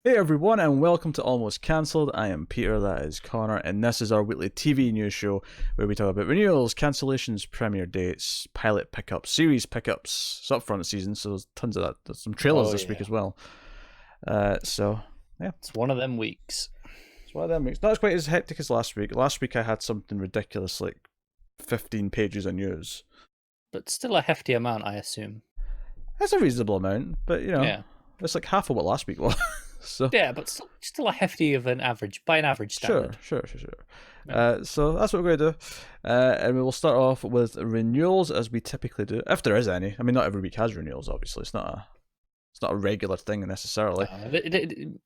Hey everyone, and welcome to Almost Cancelled. I am Peter, that is Connor, and this is our weekly TV news show where we talk about renewals, cancellations, premiere dates, pilot pickups, series pickups. It's upfront season, so there's tons of that. There's some trailers this week as well. Yeah. It's one of them weeks. It's one of them weeks. Not quite as hectic as last week. Last week I had something ridiculous like 15 pages of news. But still a hefty amount, I assume. That's a reasonable amount, but Yeah. it's like half of what last week was. So yeah, but still a hefty of an average, by an average standard. Sure. So that's what we're going to do. And we will start off with renewals as we typically do, if there is any. I mean, not every week has renewals, obviously. It's not a regular thing necessarily.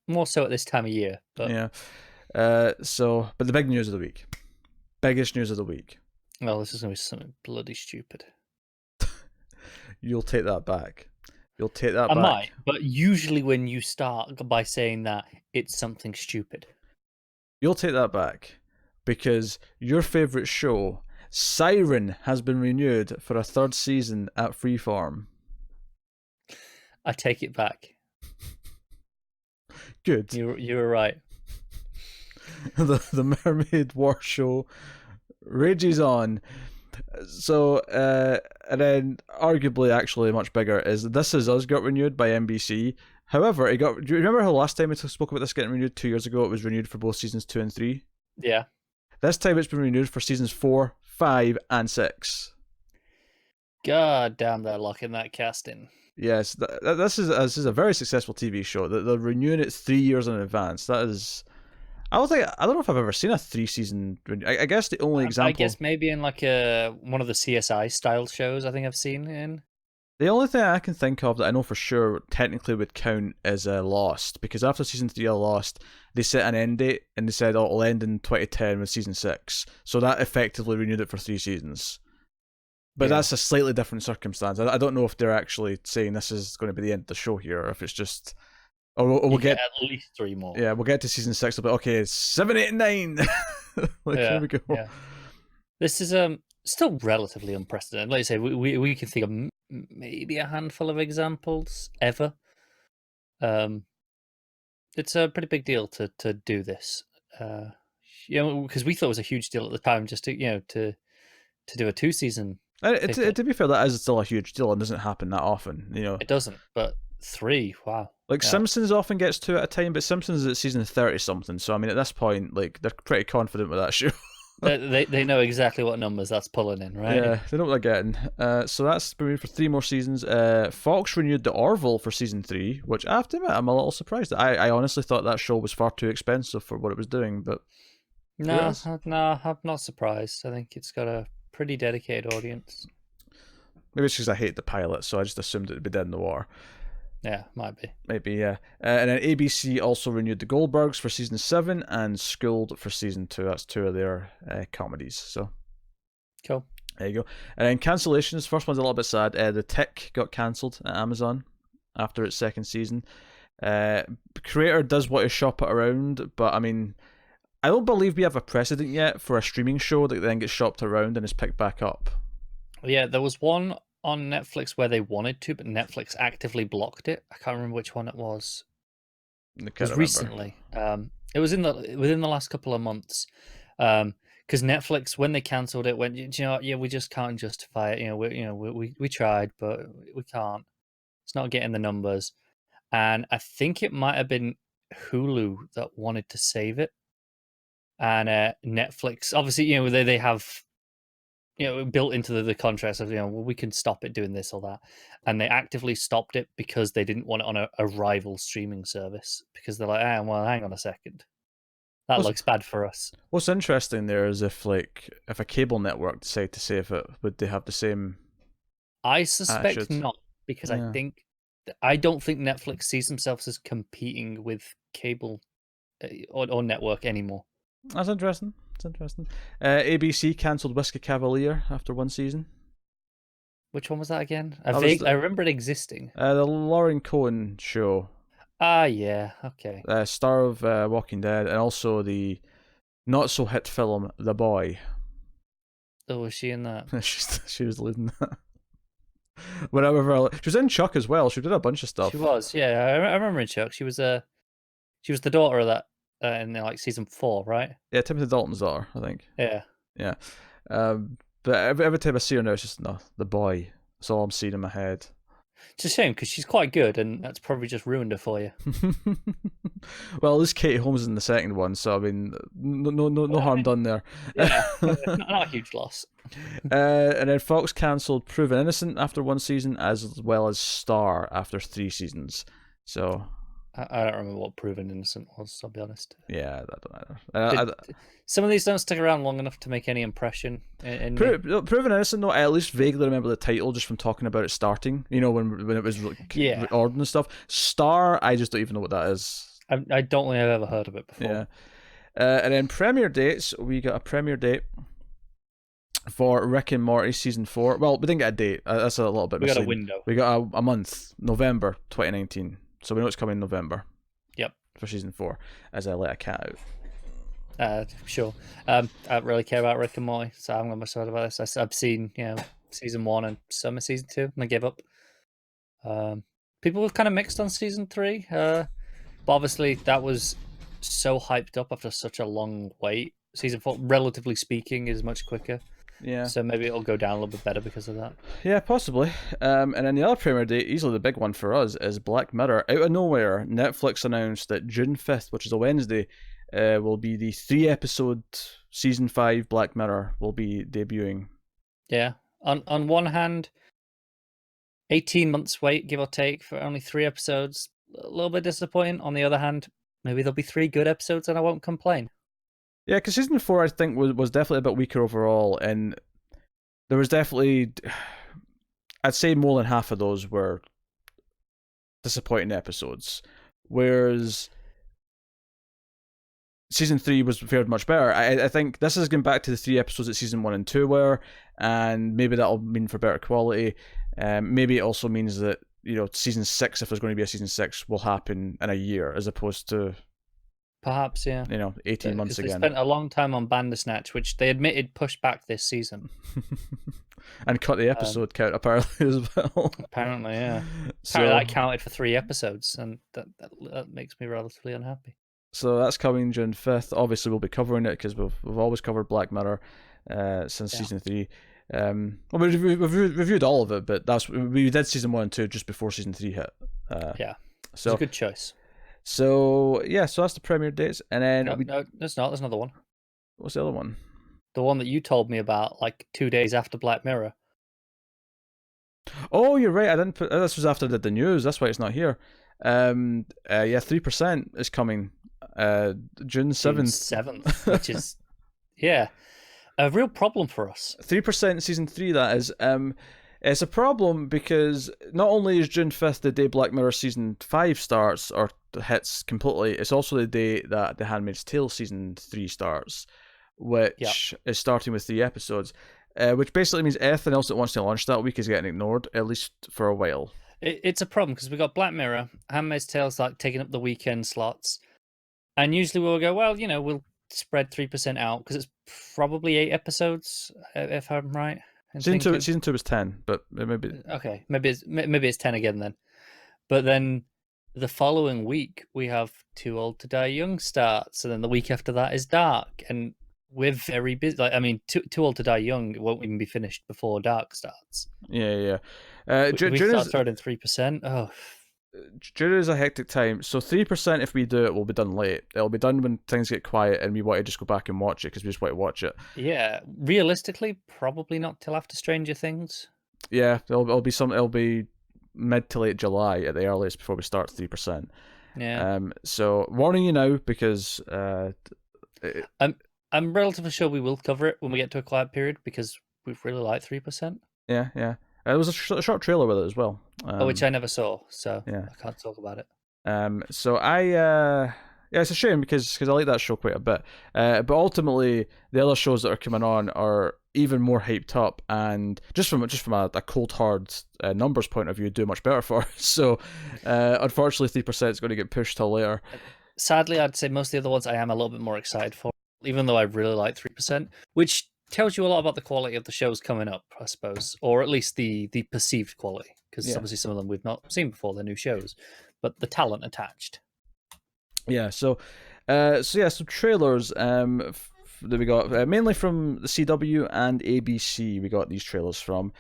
More so at this time of year. But... Yeah. But the big news of the week. Biggest news of the week. Well, this is going to be something bloody stupid. You'll take that back. You'll take that back. I might, but usually when you start by saying that, it's something stupid. You'll take that back because your favourite show, Siren, has been renewed for a third season at Freeform. I take it back. Good. You were right. The Mermaid War show rages on. So, and then arguably actually much bigger is This Is Us got renewed by NBC. However, do you remember how last time we spoke about this getting renewed 2 years ago? It was renewed for both seasons 2 and 3. Yeah. This time it's been renewed for seasons 4, 5, and 6. God damn, they're locking that cast in. Yes, this is a very successful TV show. They're renewing it 3 years in advance. That is. I don't know if I've ever seen a 3-season. I guess the only example. I guess maybe in like one of the CSI style shows. I think I've seen in. The only thing I can think of that I know for sure technically would count is Lost, because after season 3 of Lost, they set an end date and they said, it'll end in 2010 with season 6. So that effectively renewed it for 3 seasons. But that's a slightly different circumstance. I don't know if they're actually saying this is going to be the end of the show here, or if it's just. We'll get at least 3 more. Yeah, we'll get to season 6. But okay, 7, 8, and 9. Here we go. Yeah. This is still relatively unprecedented. Like I say, we can think of maybe a handful of examples ever. It's a pretty big deal to do this. Because we thought it was a huge deal at the time, just to do a 2-season. To be fair, that is still a huge deal and doesn't happen that often. It doesn't, but 3, wow. Like Simpsons often gets 2 at a time, but Simpsons is at season 30 something. So I mean, at this point, like they're pretty confident with that show. they know exactly what numbers that's pulling in, right? Yeah, they know what they're getting. So that's been renewed for 3 more seasons. Fox renewed The Orville for season 3, which I have to admit I'm a little surprised. I honestly thought that show was far too expensive for what it was doing, but no, I'm not surprised. I think it's got a pretty dedicated audience. Maybe it's because I hate the pilot, so I just assumed it'd be dead in the water. Yeah, might be. Maybe, yeah. And then ABC also renewed The Goldbergs for season 7 and Schooled for season 2. That's 2 of their comedies. So, cool. There you go. And then cancellations. First one's a little bit sad. The Tick got cancelled at Amazon after its 2nd season. The creator does want to shop it around, but I mean, I don't believe we have a precedent yet for a streaming show that then gets shopped around and is picked back up. Yeah, there was one on Netflix where they wanted to, but Netflix actively blocked it. I can't remember which one it was. It was recently. It was within the last couple of months. Because Netflix, when they cancelled it, went, you know what? Yeah, we just can't justify it. We tried, but we can't. It's not getting the numbers. And I think it might have been Hulu that wanted to save it. And Netflix, obviously, they have. Built into the contracts of, we can stop it doing this or that. And they actively stopped it because they didn't want it on a rival streaming service. Because they're like, well, hang on a second. That looks bad for us. What's interesting there is if a cable network decide to save it, would they have the same I suspect attitude? Not, because I don't think Netflix sees themselves as competing with cable or network anymore. That's interesting. ABC cancelled Whiskey Cavalier after 1 season. Which one was that again? I remember it existing. The Lauren Cohen show. Ah, yeah, okay. Star of Walking Dead, and also the not-so-hit film The Boy. Oh, was she in that? She was leading that. Whatever. She was in Chuck as well. She did a bunch of stuff. She was, yeah. I remember in Chuck. She was She was the daughter of that in like season 4, right? Yeah, Timothy Dalton's daughter, I think. Yeah. Yeah. But every time I see her now, it's just no, the boy. That's all I'm seeing in my head. It's a shame because she's quite good, and that's probably just ruined her for you. Well, at least Katie Holmes is in the second one, so I mean, no harm done there. Yeah, not a huge loss. And then Fox cancelled Proven Innocent after 1 season, as well as Star after 3 seasons. So I don't remember what Proven Innocent was, I'll be honest. yeah, I don't either. Some of these don't stick around long enough to make any impression. Proven Innocent, though, I at least vaguely remember the title just from talking about it starting. You know, when it was ordered and stuff. Star, I just don't even know what that is. I don't think I've ever heard of it before. Yeah. And then premiere dates, we got a premiere date for Rick and Morty season 4. Well, we didn't get a date. That's a little bit misleading. We got a window. We got a month, November 2019. So we know it's coming in November. Yep. For season 4, as I let a cat out. Sure. I don't really care about Rick and Morty, so I'm going to start about this. I've seen, season 1 and some of season 2, and I gave up. People were kind of mixed on season 3. But obviously, that was so hyped up after such a long wait. Season 4, relatively speaking, is much quicker. Yeah. So maybe it'll go down a little bit better because of that. Yeah, possibly. And then the other premiere date, easily the big one for us, is Black Mirror. Out of nowhere, Netflix announced that June 5th, which is a Wednesday, will be the 3-episode season 5 Black Mirror will be debuting. Yeah. On one hand, 18 months wait, give or take, for only 3 episodes. A little bit disappointing. On the other hand, maybe there'll be 3 good episodes and I won't complain. Yeah, because season 4, I think, was definitely a bit weaker overall, and there was definitely, I'd say more than half of those were disappointing episodes, whereas season 3 was fared much better. I think this is going back to the 3 episodes that season 1 and 2 were, and maybe that'll mean for better quality. Maybe it also means that, season 6, if there's going to be a season 6, will happen in a year, as opposed to... Perhaps, yeah. 18 months again. They spent a long time on Bandersnatch, which they admitted pushed back this season. And cut the episode count, apparently, as well. Apparently, yeah. Apparently that counted for 3 episodes, and that makes me relatively unhappy. So that's coming June 5th. Obviously, we'll be covering it, because we've always covered Black Mirror since season 3. We've reviewed all of it, but we did season 1 and 2 just before season 3 hit. Yeah, so it's a good choice. So so that's the premiere dates, and then no, there's not. There's another one. What's the other one? The one that you told me about, like 2 days after Black Mirror. Oh, you're right. I didn't put. This was after I did the news. That's why it's not here. 3% is coming. June 7th, which is a real problem for us. 3% season 3. That is. It's a problem because not only is June 5th the day Black Mirror season 5 starts or hits completely, it's also the day that The Handmaid's Tale season 3 starts, which is starting with 3 episodes, which basically means everything else that wants to launch that week is getting ignored, at least for a while. It's a problem because we got Black Mirror, Handmaid's Tale's like taking up the weekend slots, and usually we'll go, well, we'll spread 3% out because it's probably 8 episodes, if I'm right. Season 2 was 10, but maybe... Okay, maybe it's 10 again then. But then the following week, we have Too Old to Die Young starts, and then the week after that is Dark, and we're very busy. Too Old to Die Young won't even be finished before Dark starts. Yeah. We start throwing 3%. Oh... June is a hectic time, so 3% if we do it will be done late. It'll be done when things get quiet and we want to just go back and watch it because we just want to watch it. Yeah, realistically, probably not till after Stranger Things. Yeah, it'll be mid to late July at the earliest before we start 3%. Yeah. So warning you now because I'm relatively sure we will cover it when we get to a quiet period because we really like 3%. Yeah. There was a short trailer with it as well. Which I never saw, so yeah. I can't talk about it. So it's a shame because I like that show quite a bit. But ultimately, the other shows that are coming on are even more hyped up, and just from a cold hard numbers point of view, do much better for us. So, unfortunately, 3% is going to get pushed till later. Sadly, I'd say most of the other ones I am a little bit more excited for, even though I really like 3%, which tells you a lot about the quality of the shows coming up, I suppose, or at least the perceived quality, because obviously some of them we've not seen before, they're new shows, but the talent attached. Yeah. So trailers. That we got mainly from the CW and ABC. We got these trailers from.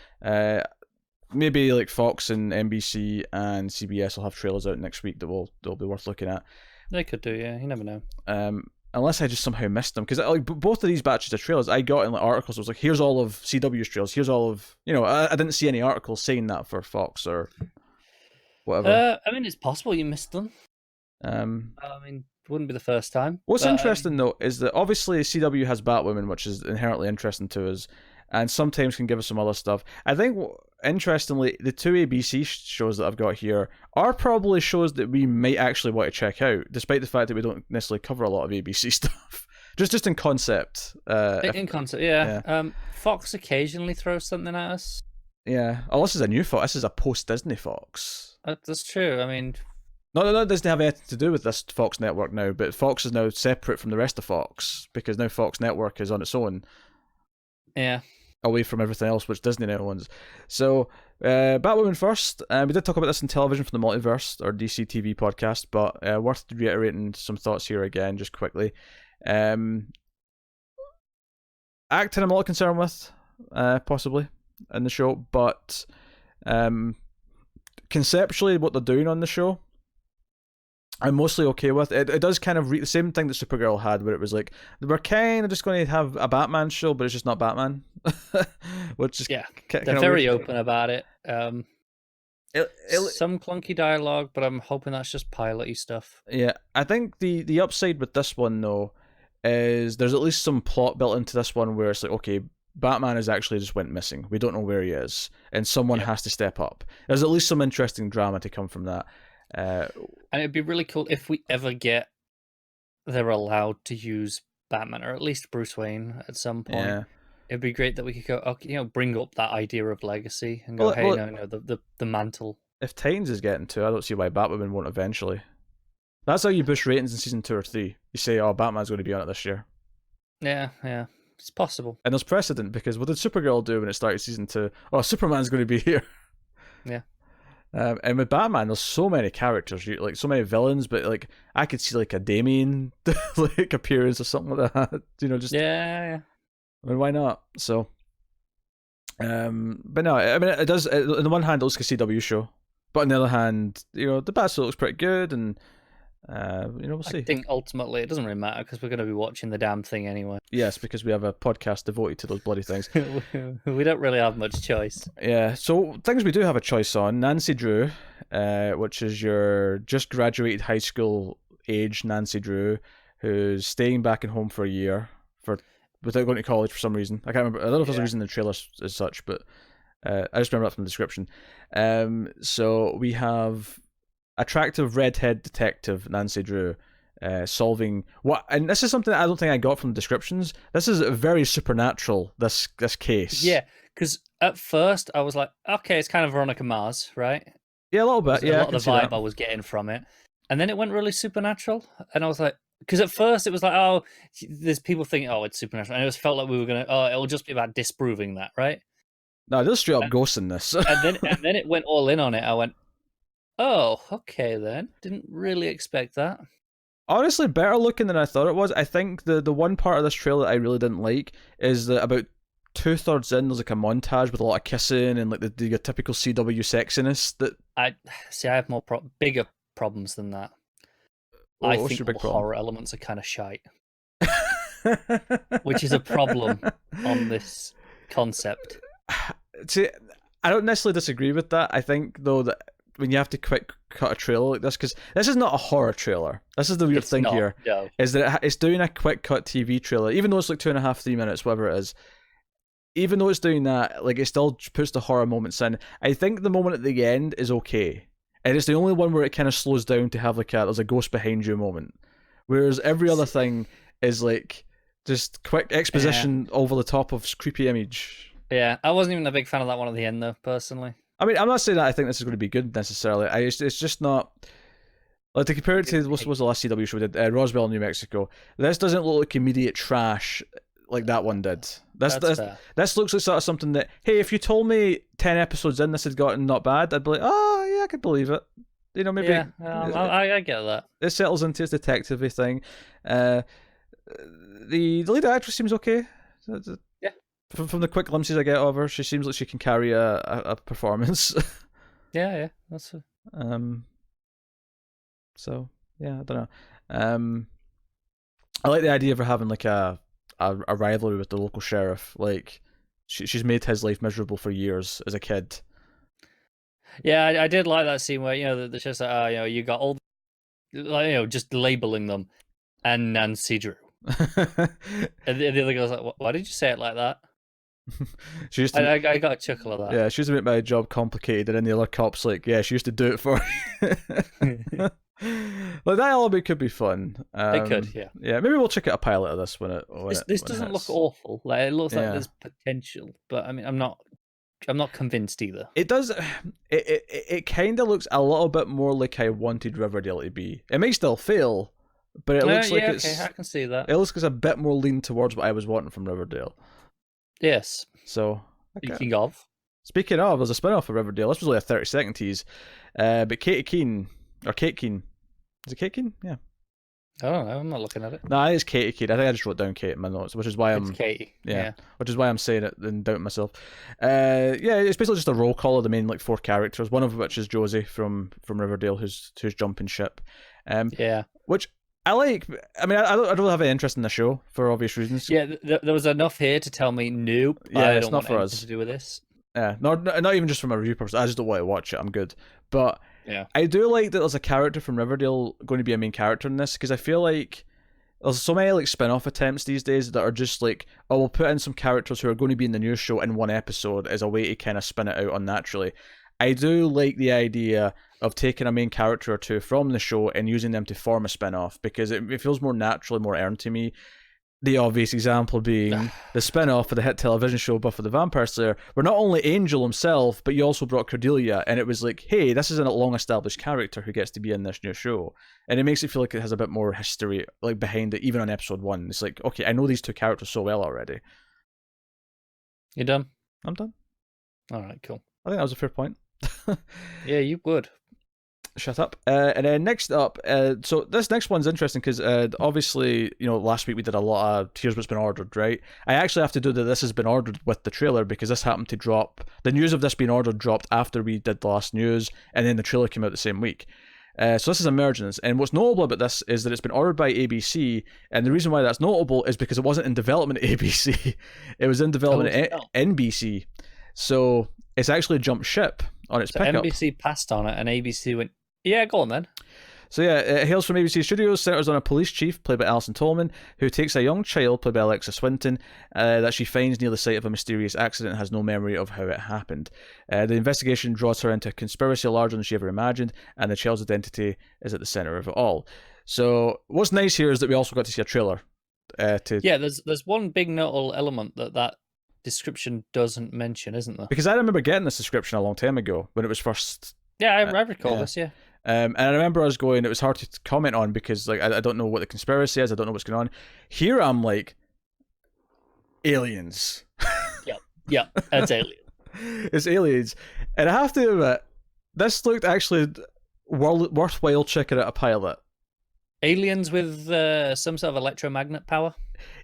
Maybe like Fox and NBC and CBS will have trailers out next week they'll be worth looking at. They could do, yeah. You never know. Unless I just somehow missed them, because like both of these batches of trailers I got in like articles. It was like, here's all of CW's trailers. Here's all of I didn't see any articles saying that for Fox or whatever. I mean, it's possible you missed them. I mean, it wouldn't be the first time. What's interesting though is that obviously CW has Batwoman, which is inherently interesting to us, and sometimes can give us some other stuff. I think interestingly, the two ABC shows that I've got here are probably shows that we might actually want to check out, despite the fact that we don't necessarily cover a lot of ABC stuff. just in concept. In concept, yeah. Fox occasionally throws something at us. Yeah. Oh, this is a new Fox. This is a post-Disney Fox. That's true. I mean... No, it doesn't have anything to do with this Fox network now, but Fox is now separate from the rest of Fox, because now Fox Network is on its own. Yeah. Away from everything else which Disney now owns. So, Batwoman first. We did talk about this in Television from the Multiverse, or DC TV podcast, but worth reiterating some thoughts here again, just quickly. Acting I'm not concerned with, possibly, in the show, but conceptually what they're doing on the show, I'm mostly okay with. It does kind of the same thing that Supergirl had, where it was like, we're kind of just going to have a Batman show, but it's just not Batman. Which is they're very open about it. Some clunky dialogue, but I'm hoping that's just pilot-y stuff. Yeah, I think the upside with this one, though, is there's at least some plot built into this one where it's like, okay, Batman has actually just went missing. We don't know where he is, and someone has to step up. There's at least some interesting drama to come from that. And it'd be really cool if we ever get they're allowed to use Batman, or at least Bruce Wayne at some point. Yeah. It'd be great that we could go, bring up that idea of legacy and go, the mantle. If Titans is getting to, I don't see why Batwoman won't eventually. That's how you boost ratings in season 2 or 3. You say, oh, Batman's going to be on it this year. Yeah, it's possible. And there's precedent, because what did Supergirl do when it started season 2? Oh, Superman's going to be here. Yeah. And with Batman, there's so many characters, like so many villains, but like I could see like a Damien like appearance or something like that. Just yeah. I mean, why not? So, but no, I mean, it does. On the one hand, it looks like a CW show, but on the other hand, the Batsuit looks pretty good, and we'll see. I think ultimately it doesn't really matter, because we're going to be watching the damn thing anyway. Yes, because we have a podcast devoted to those bloody things. We don't really have much choice. Yeah, so things we do have a choice on: Nancy Drew, which is your just graduated high school age Nancy Drew, who's staying back at home for a year without going to college for some reason. I can't remember. I don't know if there's a reason in the trailer as such, but I just remember that from the description. So we have attractive redhead detective Nancy Drew solving what, and this is something I don't think I got from the descriptions. This is very supernatural, this case. Yeah, because at first I was like, okay, it's kind of Veronica Mars, right? Yeah, a little bit. Yeah, a lot of the vibe I was getting from it, and then it went really supernatural, and I was like, because at first it was like, oh, there's people thinking, oh, it's supernatural, and it just felt like we were gonna, oh, it'll just be about disproving that, right? No, they're straight up ghosting this. and then it went all in on it. I went, oh, okay then. Didn't really expect that. Honestly, better looking than I thought it was. I think the one part of this trailer that I really didn't like is that about 2/3 in, there's like a montage with a lot of kissing and like the typical CW sexiness. That I have more bigger problems than that. I think the horror elements are kind of shite, which is a problem on this concept. See, I don't necessarily disagree with that. I think though that when you have to quick cut a trailer like this, because this is not a horror trailer. This is the weird thing here, is that it's doing a quick cut TV trailer, even though it's like 2.5-3 minutes, whatever it is. Even though it's doing that, like, it still puts the horror moments in. I think the moment at the end is okay, and it's the only one where it kind of slows down to have like there's a ghost behind you moment, whereas every other thing is like just quick exposition over the top of creepy image. Yeah, I wasn't even a big fan of that one at the end though, personally. I mean, I'm not saying that I think this is going to be good necessarily. It's just not, like, to compare it to what was the last CW show we did, Roswell, New Mexico. This doesn't look like immediate trash like that one did. This looks like sort of something that, hey, if you told me 10 episodes in this had gotten not bad, I'd be like, oh yeah, I could believe it. maybe Yeah, I get that. It settles into his detective-y thing. The lead actress seems okay. Yeah. From the quick glimpses I get of her, she seems like she can carry a performance. Yeah, that's. So yeah, I don't know. I like the idea of her having like a rivalry with the local sheriff. Like she's made his life miserable for years as a kid. Yeah, I did like that scene where the sheriff's like, you got all, just labeling them, and Nancy Drew, and the other girl's like, why did you say it like that? She used to. I got a chuckle of that. Yeah, she used to make my job complicated, and then the other cop's like, yeah, she used to do it for you. Well, that element could be fun. It could, yeah. Yeah, maybe we'll check out a pilot of this This doesn't look awful. Like, it looks like there's potential, but I mean, I'm not convinced either. It does. It kind of looks a little bit more like I wanted Riverdale to be. It may still fail, but it looks like it's. Okay, I can see that. It looks like it's a bit more lean towards what I was wanting from Riverdale. Yes. So speaking of, there's a spin-off of Riverdale. This was only a 30-second tease, but Kate Keene. Is it Kate Keene? Yeah. I don't know. I'm not looking at it. No, it's Katie Keene. I think I just wrote down Kate in my notes, which is why it's Katie. Yeah. Which is why I'm saying it and doubting myself. Yeah, it's basically just a roll call of the main 4 characters. One of which is Josie from Riverdale, who's jumping ship. Yeah. Which I like. I mean, I don't really have any interest in the show for obvious reasons. Yeah, there was enough here to tell me nope. Yeah, it's not for us to do with this. Yeah, not even just from a review purpose. I just don't want to watch it. I'm good, but yeah, I do like that there's a character from Riverdale going to be a main character in this, because I feel like there's so many spin-off attempts these days that are just like, oh, we'll put in some characters who are going to be in the new show in one episode as a way to kind of spin it out unnaturally. I do like the idea of taking a main character or two from the show and using them to form a spin-off, because it feels more naturally, more earned to me. The obvious example being the spin-off of the hit television show Buffy the Vampire Slayer, where not only Angel himself, but you also brought Cordelia, and it was like, hey, this is a long-established character who gets to be in this new show. And it makes it feel like it has a bit more history behind it, even on episode 1. It's like, okay, I know these 2 characters so well already. You done? I'm done. All right, cool. I think that was a fair point. Yeah, you would. Shut up. And then next up, so this next one's interesting because obviously, last week we did a lot of Here's What's Been Ordered, right? I actually have to do the This Has Been Ordered with the trailer, because this happened to drop. The news of this being ordered dropped after we did the last news, and then the trailer came out the same week. So this is Emergence, and what's notable about this is that it's been ordered by ABC, and the reason why that's notable is because it wasn't in development at ABC, it was in development at NBC. So it's actually jumped ship on its pickup. NBC passed on it, and ABC went, yeah, go on then. So yeah, it hails from ABC Studios, centers on a police chief, played by Alison Tolman, who takes a young child, played by Alexa Swinton, that she finds near the site of a mysterious accident and has no memory of how it happened. The investigation draws her into a conspiracy larger than she ever imagined, and the child's identity is at the center of it all. So what's nice here is that we also got to see a trailer. Yeah, there's one big notable element that description doesn't mention, isn't there? Because I remember getting this description a long time ago when it was first... Yeah, I recall this, yeah. And I remember us going, it was hard to comment on because I don't know what the conspiracy is, I don't know what's going on. Here I'm like, aliens. Yeah, it's aliens. It's aliens. And I have to admit, this looked actually worthwhile checking out a pilot. Aliens with some sort of electromagnet power?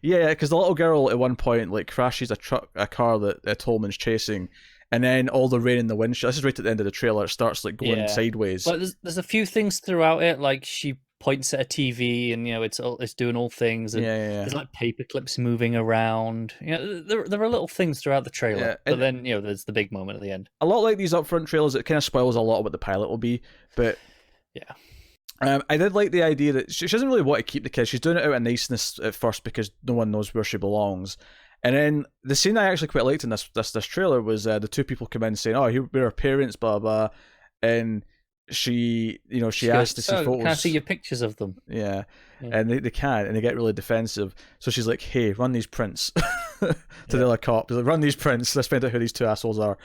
Yeah, because the little girl at one point crashes a car that Tolman's chasing, and then all the rain in the windshield. This is right at the end of the trailer. It starts going sideways. But there's a few things throughout it, like she points at a TV, and it's doing all things. And there's paper clips moving around. There are little things throughout the trailer, but then there's the big moment at the end. A lot like these upfront trailers, it kind of spoils a lot of what the pilot will be. But yeah. I did like the idea that she doesn't really want to keep the kid. She's doing it out of niceness at first because no one knows where she belongs. And then the scene I actually quite liked in this trailer was the 2 people come in saying, "Oh, here we're our parents, blah blah," and she asked to see photos. Can I see your pictures of them? Yeah. And they can't, and they get really defensive. So she's like, "Hey, run these prints," to the other cop. She's like, "Run these prints. Let's find out who these 2 assholes are."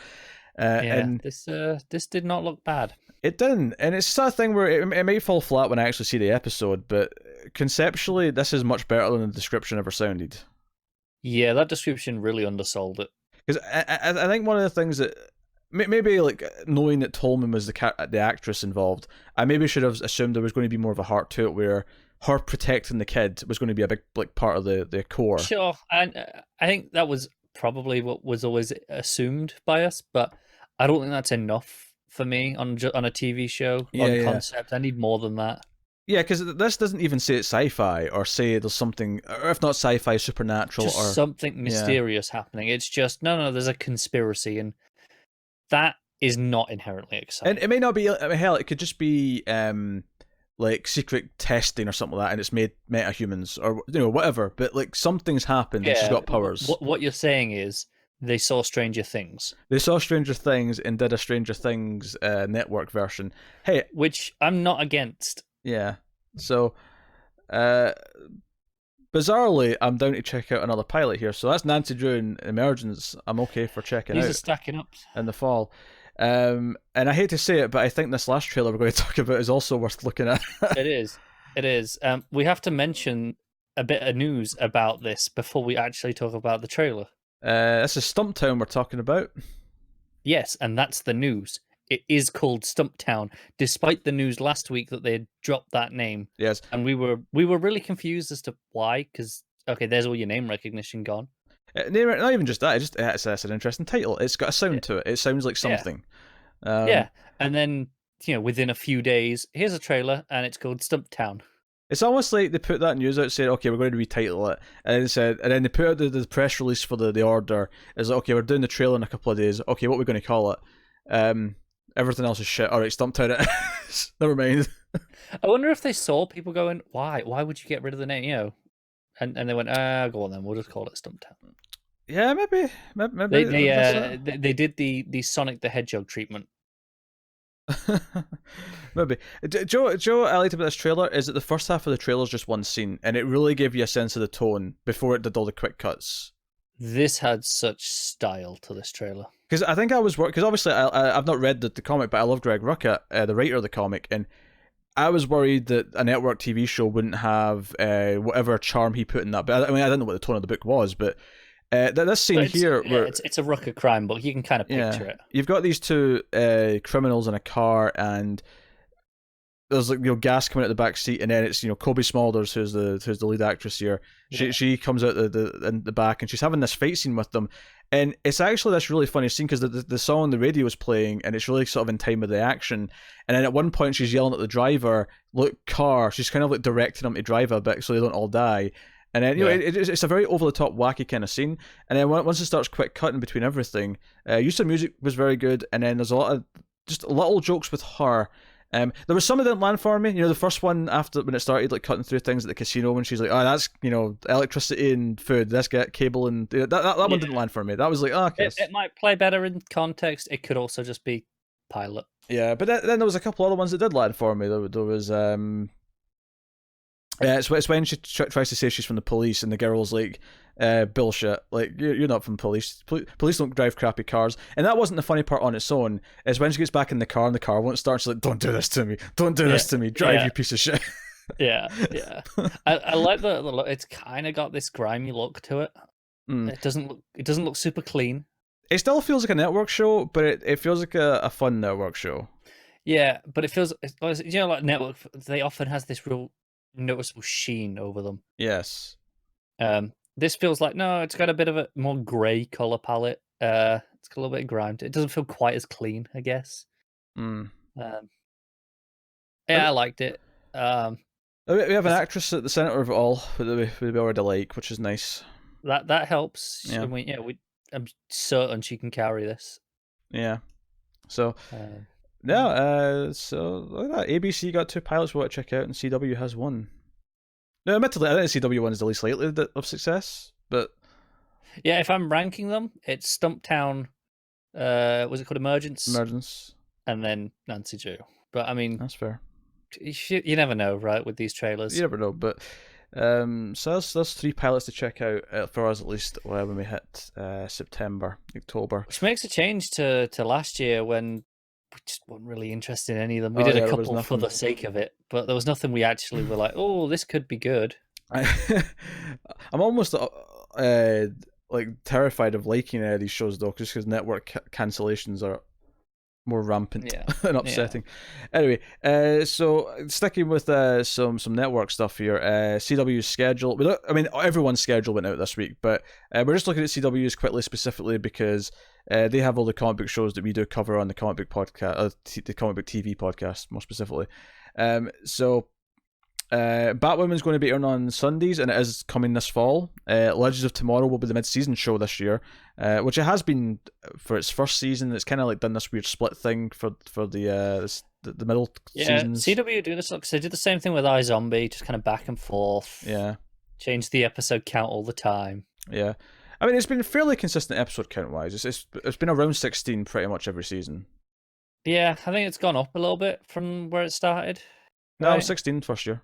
And this did not look bad. It didn't, and it's sort of thing where it may fall flat when I actually see the episode, but conceptually, this is much better than the description ever sounded. Yeah, that description really undersold it. Because I think one of the things that maybe like knowing that Tolman was the actress involved, I maybe should have assumed there was going to be more of a heart to it, where her protecting the kid was going to be a big like part of the core. Sure, and I think that was probably what was always assumed by us, but I don't think that's enough for me on a TV show on concept. I need more than that. Yeah, because this doesn't even say it's sci-fi or say there's something, or if not sci-fi, supernatural just or something mysterious happening. It's just no, there's a conspiracy, and that is not inherently exciting. And it may not be. I mean, hell, it could just be like secret testing or something like that, and it's made meta-humans or whatever. But like something's happened. Yeah, and she's got powers. What you're saying is they saw Stranger Things. They saw Stranger Things and did a Stranger Things network version. Hey, which I'm not against. Yeah. So, bizarrely, I'm down to check out another pilot here. So that's Nancy Drew and Emergence. I'm okay for checking out. These are stacking up in the fall. And I hate to say it, but I think this last trailer we're going to talk about is also worth looking at. It is. We have to mention a bit of news about this before we actually talk about the trailer. This is Stumptown we're talking about. Yes, and that's the news. It is called Stumptown, despite the news last week that they had dropped that name. Yes, and we were really confused as to why. Because there's all your name recognition gone. Not even just that. It's an interesting title. It's got a sound to it. It sounds like something. Yeah, and then within a few days, here's a trailer, and it's called Stumptown. It's almost like they put that news out, said, "Okay, we're going to retitle it," and then they put out the press release for the order. It's like, "Okay, we're doing the trailer in a couple of days. Okay, what are we going to call it?" Everything else is shit. All right, Stumptown it is. Never mind. I wonder if they saw people going, "Why? Why would you get rid of the name?" And they went, "Go on then. We'll just call it Stumptown." Yeah, maybe. They did the Sonic the Hedgehog treatment. Maybe. Joe, I liked about this trailer is that the first half of the trailer is just one scene, and it really gave you a sense of the tone before it did all the quick cuts. This had such style to this trailer. Because I think I was worried, because obviously I've not read the comic, but I love Greg Rucka, the writer of the comic, and I was worried that a network TV show wouldn't have whatever charm he put in that. But I mean, I didn't know what the tone of the book was, but this scene here, where it's a Rucka crime book, you can kind of picture it. You've got these two criminals in a car, and there's like gas coming out the back seat, and then it's Kobe Smulders, who's the lead actress here. She comes out in the back, and she's having this fight scene with them, and it's actually this really funny scene because the song on the radio is playing, and it's really sort of in time with the action. And then at one point she's yelling at the driver, "Look, car!" She's kind of like directing him to drive a bit so they don't all die. And then it's a very over the top, wacky kind of scene. And then once it starts quick cutting between everything, use of music was very good. And then there's a lot of just little jokes with her. There was some that didn't land for me. The first one after when it started like cutting through things at the casino, when she's like, "Oh, that's electricity and food. Let's get cable," and that one didn't land for me. That was like, oh, okay. It might play better in context. It could also just be pilot. Yeah, but then there was a couple other ones that did land for me. There was it's when she tries to say she's from the police, and the girl's like, "Bullshit! Like you're not from police. Police don't drive crappy cars." And that wasn't the funny part on its own. It's when she gets back in the car and the car won't start. She's like, "Don't do this to me! Don't do this to me! Drive, you piece of shit!" Yeah. I like the look. It's kind of got this grimy look to it. It doesn't look super clean. It still feels like a network show, but it feels like a fun network show. Yeah, but it feels like network. They often has this real noticeable sheen over them. Yes. This feels like it's got a bit of a more grey color palette. It's got a little bit of grime. It doesn't feel quite as clean, I guess. I liked it. We have an actress at the center of it all that we already like, which is nice. That helps. Yeah. I'm certain she can carry this. Yeah. So. So look at that. ABC got 2 pilots we want to check out, and CW has 1. Now, admittedly, I think CW 1 is the least likely of success, but yeah, if I'm ranking them, it's Stumptown. Was it called Emergence, and then Nancy Drew. But I mean, that's fair. You never know, right? With these trailers, you never know. But so there's 3 pilots to check out for us at least when we hit September, October, which makes a change to last year when we just weren't really interested in any of them. We did a couple for the sake of it, but there was nothing we actually were like, "Oh, this could be good." I'm almost like terrified of liking these shows though, just because network cancellations are more rampant Yeah. and upsetting. Anyway, so sticking with some network stuff here. CW's schedule. I mean, everyone's schedule went out this week, but we're just looking at CW's quickly, specifically because they have all the comic book shows that we do cover on the comic book podcast, the comic book TV podcast, more specifically. So Batwoman's going to be airing on Sundays, and it is coming this fall. Legends of Tomorrow will be the mid-season show this year, which it has been for its first season. It's kind of like done this weird split thing for the middle seasons. CW do this because they did the same thing with iZombie, just kind of back and forth. Yeah, change the episode count all the time. Yeah, I mean it's been fairly consistent episode count wise. It's been around 16 pretty much every season. Yeah, I think it's gone up a little bit from where it started. No, 16 first year.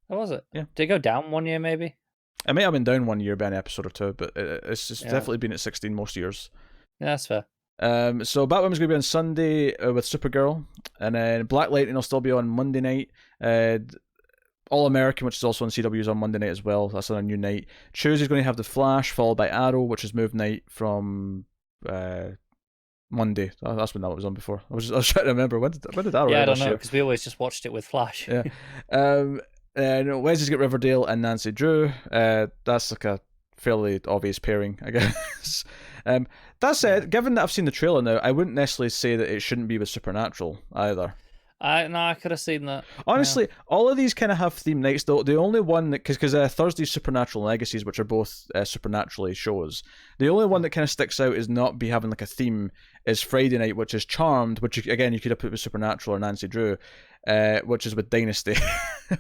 Oh, was it? Yeah. Did it go down one year, maybe? It may have been down 1 year by an episode or two, but it's definitely been at 16 most years. Yeah, that's fair. So Batwoman's going to be on Sunday with Supergirl, and then Black Lightning will still be on Monday night. All American, which is also on CW, is on Monday night as well. That's on a new night. Tuesday's going to have The Flash, followed by Arrow, which is moved night from Monday. That's when that was on before. I was trying to remember when did Arrow? Yeah, I don't know because we always just watched it with Flash. Yeah. Wednesday's got Riverdale and Nancy Drew. That's like a fairly obvious pairing, I guess. That said, given that I've seen the trailer now, I wouldn't necessarily say that it shouldn't be with Supernatural either. I could have seen that. Honestly, all of these kind of have theme nights, though. The only one that, because Thursday's Supernatural Legacies, which are both supernaturally shows, the only one that kind of sticks out is not be having like a theme is Friday night, which is Charmed, which again you could have put with Supernatural or Nancy Drew, which is with Dynasty.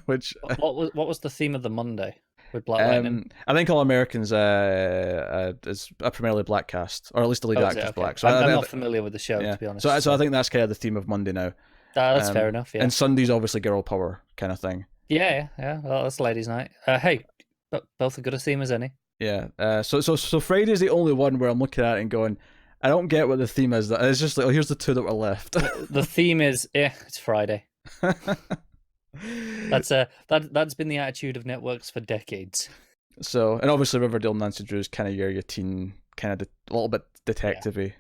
Which what was the theme of the Monday with Black Lightning? I think All Americans is a primarily black cast, or at least the lead actor's black. So I'm not familiar with the show, to be honest. So I think that's kind of the theme of Monday now. That's fair enough. Yeah. And Sunday's obviously girl power kind of thing. Yeah. Well, that's ladies' night. Hey, both are good a theme as any. Yeah. So Friday's the only one where I'm looking at it and going, I don't get what the theme is. It's just like, oh, here's the two that were left. The theme is, it's Friday. That's been the attitude of networks for decades. So, and obviously Riverdale and Nancy Drew's kind of your teen, kind of a little bit detective-y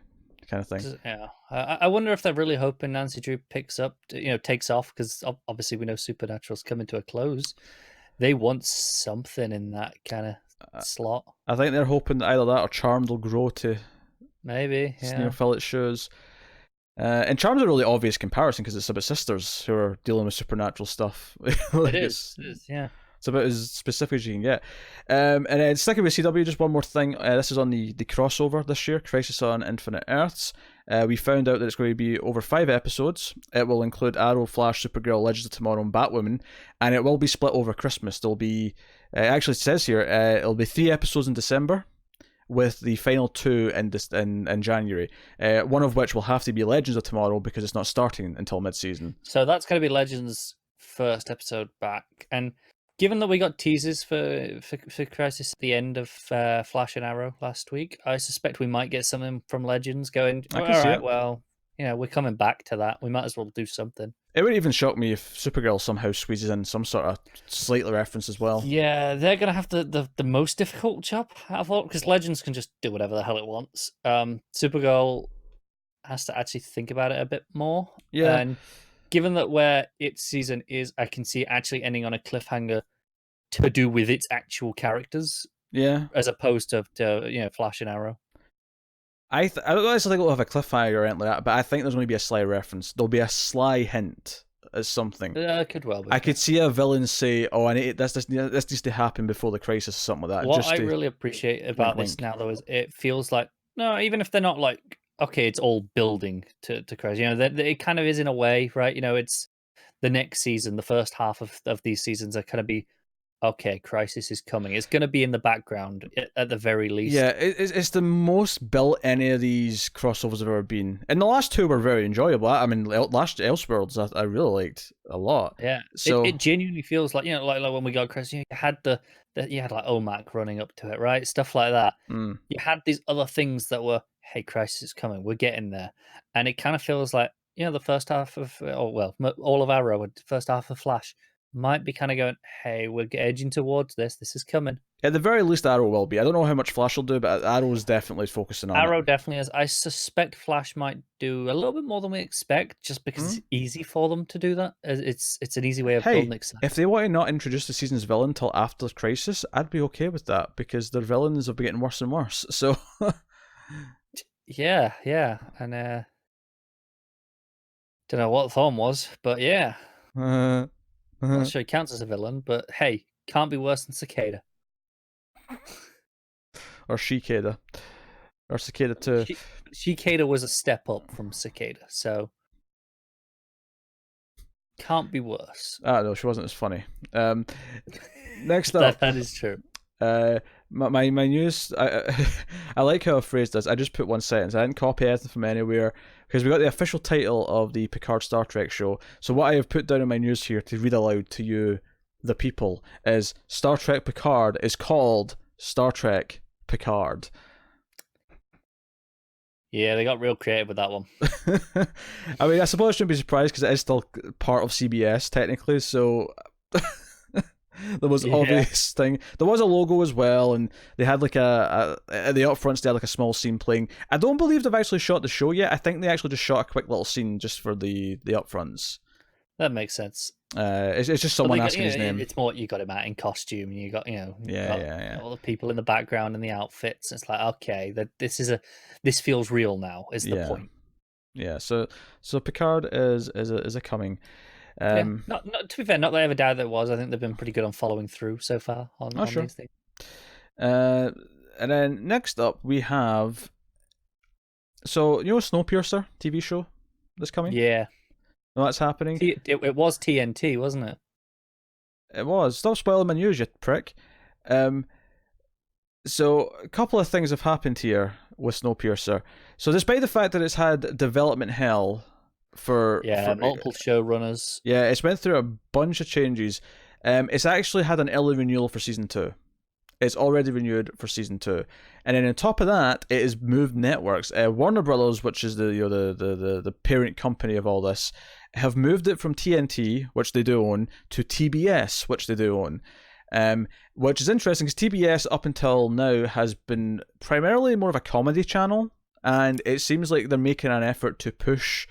kind of thing. Yeah. I wonder if they're really hoping Nancy Drew takes off, because obviously we know Supernatural's coming to a close. They want something in that kind of slot. I think they're hoping that either that or Charmed will grow to maybe fill its shoes. And Charm's a really obvious comparison because it's about sisters who are dealing with supernatural stuff. It is, yeah. It's about as specific as you can get. And then sticking with CW, just one more thing. This is on the crossover this year, Crisis on Infinite Earths. We found out that it's going to be over 5 episodes. It will include Arrow, Flash, Supergirl, Legends of Tomorrow, and Batwoman. And it will be split over Christmas. There'll be, actually it says here, it'll be 3 episodes in December, with the final 2 in January, one of which will have to be Legends of Tomorrow because it's not starting until mid-season. So that's going to be Legends' first episode back. And given that we got teasers for Crisis at the end of Flash and Arrow last week, I suspect we might get something from Legends going, all right, well, we're coming back to that. We might as well do something. It wouldn't even shock me if Supergirl somehow squeezes in some sort of slightly reference as well. Yeah, they're going to have the most difficult job out of all, because Legends can just do whatever the hell it wants. Supergirl has to actually think about it a bit more. Yeah. And given that where its season is, I can see it actually ending on a cliffhanger to do with its actual characters. Yeah. As opposed to Flash and Arrow. I don't necessarily think we'll have a cliffhanger or anything like that, but I think there's going to be a sly reference. There'll be a sly hint as something. Yeah, it could well be. I could see a villain say, "Oh, this needs to happen before the crisis," or something like that. What I really appreciate about this now, though, is it feels like, no, even if they're not like, okay, it's all building to crisis. It kind of is in a way, right? It's the next season, the first half of these seasons are kind of be, okay, Crisis is coming. It's going to be in the background at the very least. Yeah, it's the most built any of these crossovers have ever been. And the last 2 were very enjoyable. I mean, last Elseworlds I really liked a lot. Yeah, so it genuinely feels like, like when we got Crisis, you had you had like OMAC running up to it, right? Stuff like that. Mm. You had these other things that were, hey, Crisis is coming. We're getting there. And it kind of feels like, the first half of, all of Arrow, first half of Flash, might be kind of going, hey, we're edging towards this. This is coming. At the very least, Arrow will be. I don't know how much Flash will do, but Arrow is definitely focusing on Arrow it. definitely is. I suspect Flash might do a little bit more than we expect, just because it's easy for them to do that. It's an easy way of building excitement. If they want to not introduce the season's villain until after Crisis, I'd be okay with that, because their villains have been getting worse and worse. So, yeah, and don't know what Thorn was, but yeah, I'm not sure he counts as a villain. But hey, can't be worse than Cicada. Or Cicada. Or Cicada 2. Cicada was a step up from Cicada, so can't be worse. No, she wasn't as funny. Next up. That is true. My news, I like how I phrased this. I just put one sentence. I didn't copy anything from anywhere, because we got the official title of the Picard Star Trek show. So what I have put down in my news here to read aloud to you, the people, is Star Trek Picard is called Star Trek Picard. Yeah, they got real creative with that one. I mean, I suppose I shouldn't be surprised, because it is still part of CBS technically, so the most obvious thing. There was a logo as well, and they had like at the upfronts they had like a small scene playing. I don't believe they've actually shot the show yet. I think they actually just shot a quick little scene just for the upfronts. That makes sense. It's just someone asking his name. It's more you got him out in costume, and you got all the people in the background and the outfits. It's like, okay, this feels real now. Is the point? Yeah. So Picard is a coming. Not to be fair, not that I ever doubted that it was. I think they've been pretty good on following through so far on these things. And then next up we have, so Snowpiercer TV show that's coming. Yeah. No, that's happening. It was TNT, wasn't it? It was. Stop spoiling my news, you prick. So a couple of things have happened here with Snowpiercer. So despite the fact that it's had development hell for multiple showrunners. Yeah, it's went through a bunch of changes. It's actually had an early renewal for season 2. It's already renewed for season 2, and then on top of that, it has moved networks. Warner Brothers, which is the parent company of all this, have moved it from TNT, which they do own, to TBS, which they do own. Which is interesting, because TBS up until now has been primarily more of a comedy channel, and it seems like they're making an effort to push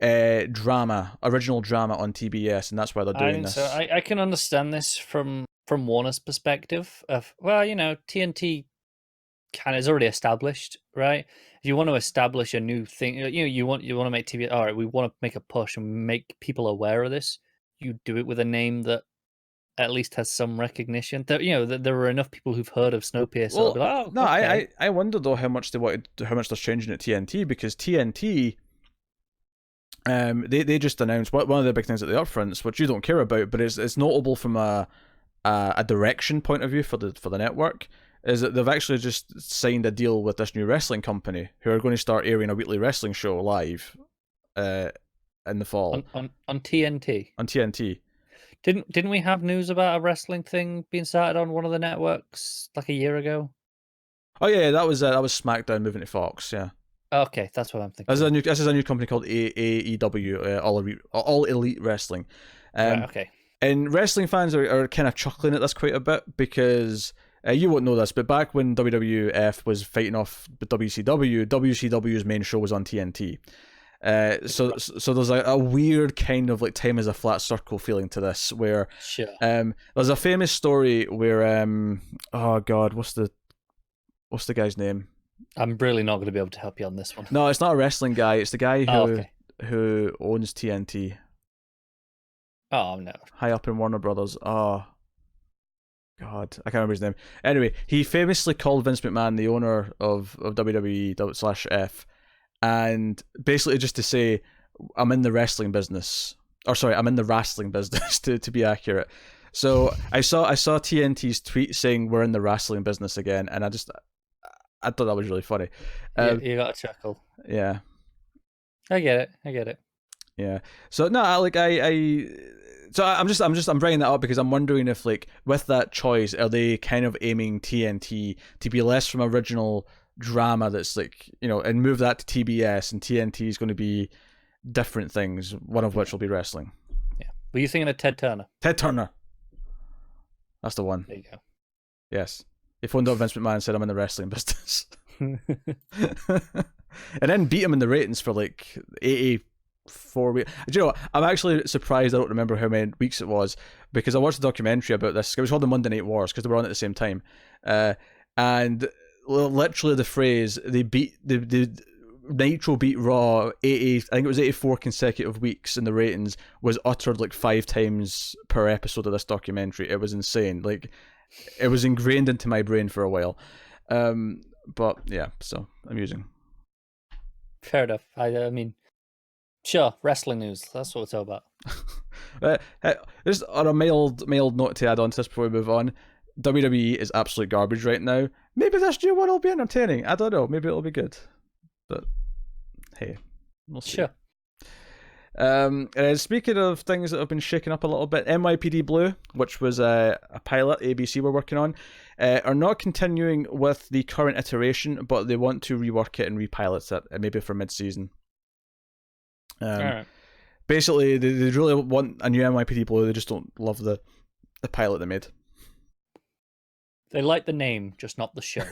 original drama on TBS, and that's why they're doing this. So I can understand this from Warner's perspective of, TNT kind of is already established, right? If you want to establish a new thing, you want to make TV. All right, we want to make a push and make people aware of this. You do it with a name that at least has some recognition. That there are enough people who've heard of Snowpiercer. Well, like, no, okay. I wonder though how much they're changing at TNT, because TNT. They just announced one of the big things at the upfronts, which you don't care about, but it's notable from a direction point of view for the network, is that they've actually just signed a deal with this new wrestling company who are going to start airing a weekly wrestling show live in the fall on TNT. On TNT. Didn't we have news about a wrestling thing being started on one of the networks like a year ago? Oh yeah, that was SmackDown moving to Fox. Yeah. Okay, that's what I'm thinking. This is a new company called AEW, All Elite Wrestling. Right, okay. And wrestling fans are kind of chuckling at this quite a bit, because you won't know this, but back when WWF was fighting off WCW, WCW's main show was on TNT. So there's a weird kind of like time as a flat circle feeling to this, where there's a famous story where oh god, what's the guy's name? I'm really not going to be able to help you on this one. No, it's not a wrestling guy. It's the guy who owns TNT. Oh, no. High up in Warner Brothers. Oh, God. I can't remember his name. Anyway, he famously called Vince McMahon the owner of WWE/F, and basically just to say, I'm in the wrestling business. Or sorry, I'm in the wrestling business, to be accurate. So I saw TNT's tweet saying we're in the wrestling business again, and I thought that was really funny. You got a chuckle. Yeah. I get it. Yeah. So no, I'm bringing that up because I'm wondering if, like, with that choice, are they kind of aiming TNT to be less from original drama that's like, and move that to TBS, and TNT is going to be different things, one of which will be wrestling. Yeah. Were you thinking of Ted Turner? Ted Turner. That's the one. There you go. Yes. He phoned up Vince McMahon and said, I'm in the wrestling business. And then beat him in the ratings for like 84 weeks. Do you know what? I'm actually surprised I don't remember how many weeks it was, because I watched a documentary about this. It was called the Monday Night Wars, because they were on at the same time. And literally the phrase, the Nitro beat Raw 80, I think it was 84 consecutive weeks in the ratings, was uttered like 5 times per episode of this documentary. It was insane. Like, it was ingrained into my brain for a while. But yeah, so amusing. Fair enough. I mean, sure, wrestling news. That's what it's all about. Just on a mild note to add on to this before we move on, WWE is absolute garbage right now. Maybe this new one will be entertaining. I don't know. Maybe it'll be good. But hey, we'll see. Sure. Speaking of things that have been shaken up a little bit, NYPD Blue, which was a pilot ABC were working on, are not continuing with the current iteration, but they want to rework it and repilot it, maybe for mid-season. Alright. Basically, they really want a new NYPD Blue. They just don't love the pilot they made. They like the name, just not the show.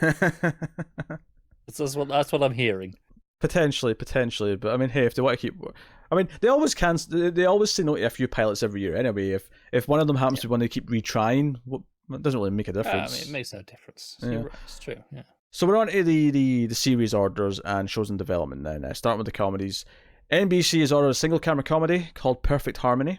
That's what I'm hearing. Potentially, but I mean, hey, if they want to keep, I mean, they always can. They always say no to a few pilots every year. Anyway, if one of them happens to want to keep retrying, it doesn't really make a difference. I mean, it makes no difference. Yeah. You're right. It's true. Yeah. So we're on to the series orders and shows in development then. Starting with the comedies, NBC has ordered a single camera comedy called Perfect Harmony.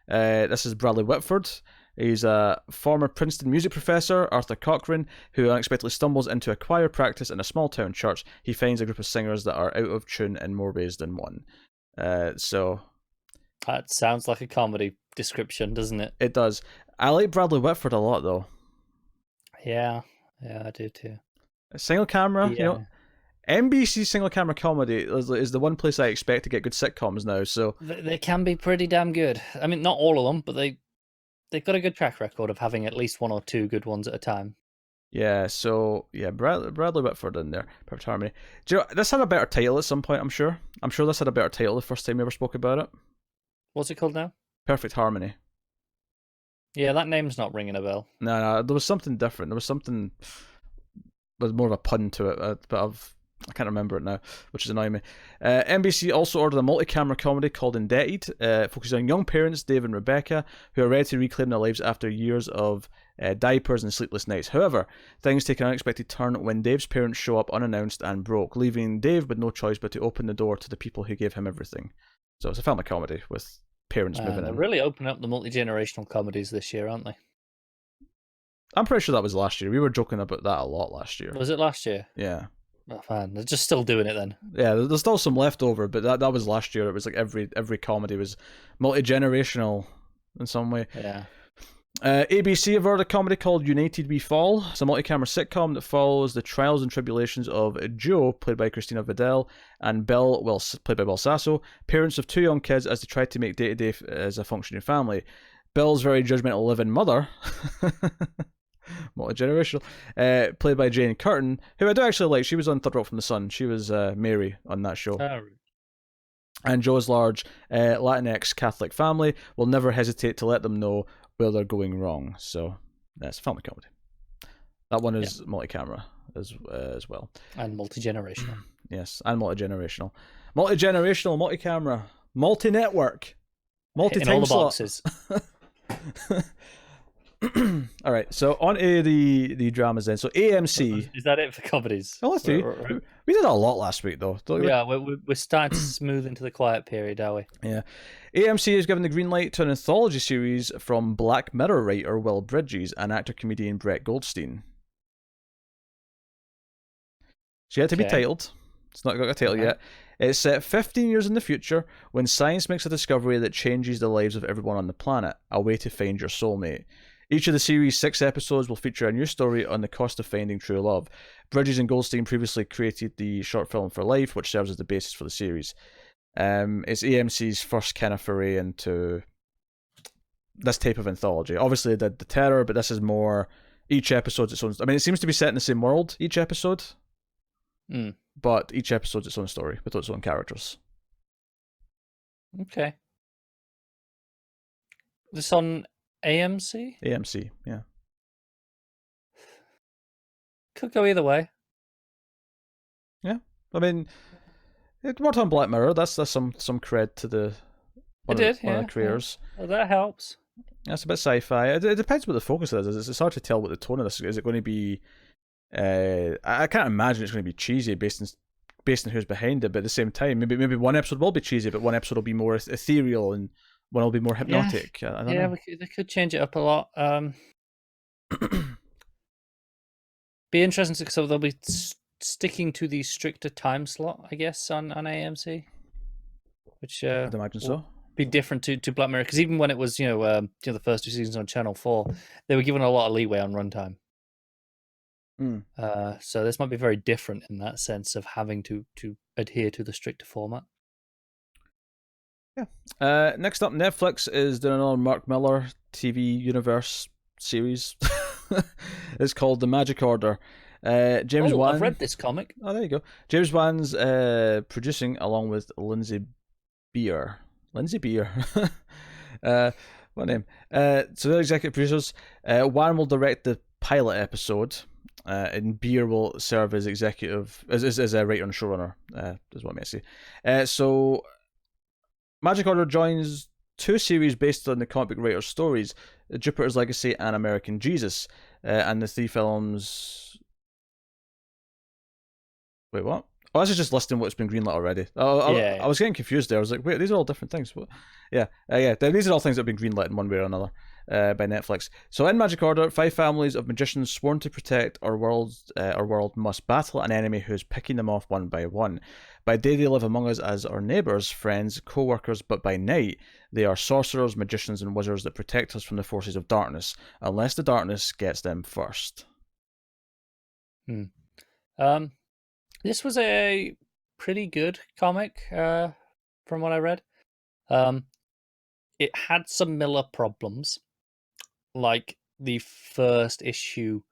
This is Bradley Whitford. He's a former Princeton music professor, Arthur Cochran, who unexpectedly stumbles into a choir practice in a small-town church. He finds a group of singers that are out of tune in more ways than one. So that sounds like a comedy description, doesn't it? It does. I like Bradley Whitford a lot, though. Yeah, I do too. A single camera, you know, NBC single camera comedy is the one place I expect to get good sitcoms now. So they can be pretty damn good. I mean, not all of them, but they've got a good track record of having at least 1 or 2 good ones at a time. Yeah, so yeah, Bradley Whitford in there, Perfect Harmony. Do you know, this had a better title at some point, I'm sure. I'm sure this had a better title the first time we ever spoke about it. What's it called now? Perfect Harmony. Yeah, that name's not ringing a bell. No, there was something different. There was something with more of a pun to it, but I can't remember it now, which is annoying me. NBC also ordered a multi-camera comedy called Indebted, focusing on young parents, Dave and Rebecca, who are ready to reclaim their lives after years of diapers and sleepless nights. However, things take an unexpected turn when Dave's parents show up unannounced and broke, leaving Dave with no choice but to open the door to the people who gave him everything. So it's a family comedy with parents moving in. They're really opening up the multi-generational comedies this year, aren't they? I'm pretty sure that was last year. We were joking about that a lot last year. Was it last year? Yeah. Oh, man, they're just still doing it then. Yeah, there's still some left over, but that was last year. It was like every comedy was multi-generational in some way. Yeah. ABC have ordered a comedy called United We Fall. It's a multi-camera sitcom that follows the trials and tribulations of Joe, played by Christina Vidal, and Bill, played by Bill Sasso, parents of 2 young kids as they try to make day-to-day as a functioning family. Bill's very judgmental live-in mother, multi-generational, played by Jane Curtin, who I do actually like. She was on Third Rock from the Sun. She was Mary on that show. Oh. And Joe's large Latinx Catholic family will never hesitate to let them know where they're going wrong. So that's a family comedy. That one is multi-camera as well. And multi-generational. Yes, and multi-generational. Multi-generational, multi-camera, multi-network, multi-time in all the slot. boxes. All right, so on to the dramas then. So AMC. Is that it for comedies? Oh, let's do. We did a lot last week, though. Yeah, we're starting to smooth into the quiet period, are we? Yeah. AMC has given the green light to an anthology series from Black Mirror writer Will Bridges and actor-comedian Brett Goldstein. It's yet to be titled. It's not got a title yet. It's set 15 years in the future when science makes a discovery that changes the lives of everyone on the planet, a way to find your soulmate. Each of the series' 6 episodes will feature a new story on the cost of finding true love. Bridges and Goldstein previously created the short film For Life, which serves as the basis for the series. It's AMC's first kind of foray into this type of anthology. Obviously, they did The Terror, but this is more... Each episode's its own... I mean, it seems to be set in the same world, each episode. But each episode's its own story, with its own characters. Okay. This on AMC? AMC, yeah. Could go either way. Yeah, I mean, it worked on Black Mirror. That's some cred to the one of the creators. Yeah. Well, that helps. That's a bit sci-fi. It depends what the focus is. It's hard to tell what the tone of this is. Is it going to be? I can't imagine it's going to be cheesy based on who's behind it. But at the same time, maybe one episode will be cheesy, but one episode will be more ethereal and one will be more hypnotic. Yeah, I don't know. they could change it up a lot. Be interesting because they'll be sticking to the stricter time slot, I guess, on AMC, which I'd imagine so. Be different to Black Mirror, because even when it was the first 2 seasons on Channel 4, they were given a lot of leeway on runtime. So this might be very different in that sense of having to adhere to the stricter format. Yeah. Next up, Netflix is doing another Mark Millar TV universe series. It's called The Magic Order. James Wan. I've read this comic. Oh, there you go. James Wan's producing along with Lindsay Beer. What name? So they're executive producers. Wan will direct the pilot episode, and Beer will serve as executive as a writer and showrunner. Is what I meant to say. So Magic Order joins 2 series based on the comic book writer's stories: Jupiter's Legacy and American Jesus, and the 3 films. Wait, what? Oh, this is just listing what's been greenlit already. I was getting confused there. I was like, wait, these are all different things. What? Yeah. These are all things that have been greenlit in one way or another by Netflix. So in Magic Order, 5 families of magicians sworn to protect our world must battle an enemy who is picking them off one by one. By day they live among us as our neighbours, friends, co-workers, but by night they are sorcerers, magicians, and wizards that protect us from the forces of darkness, unless the darkness gets them first. This was a pretty good comic, from what I read. It had some Miller problems, like the first issue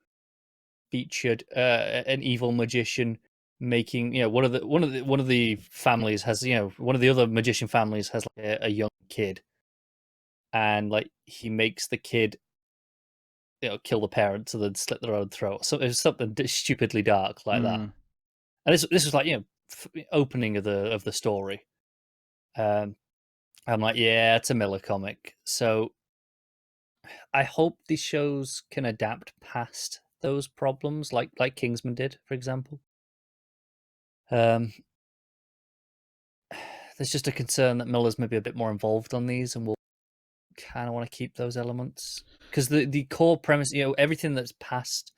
featured an evil magician making one of the families has one of the other magician families has like a young kid, and like he makes the kid kill the parents and then slit their own throat. So it was something stupidly dark like that. And this was like opening of the story. I'm like, yeah, it's a Miller comic. So I hope these shows can adapt past those problems, like Kingsman did, for example. There's just a concern that Miller's maybe a bit more involved on these, and we'll kind of want to keep those elements because the core premise, everything that's past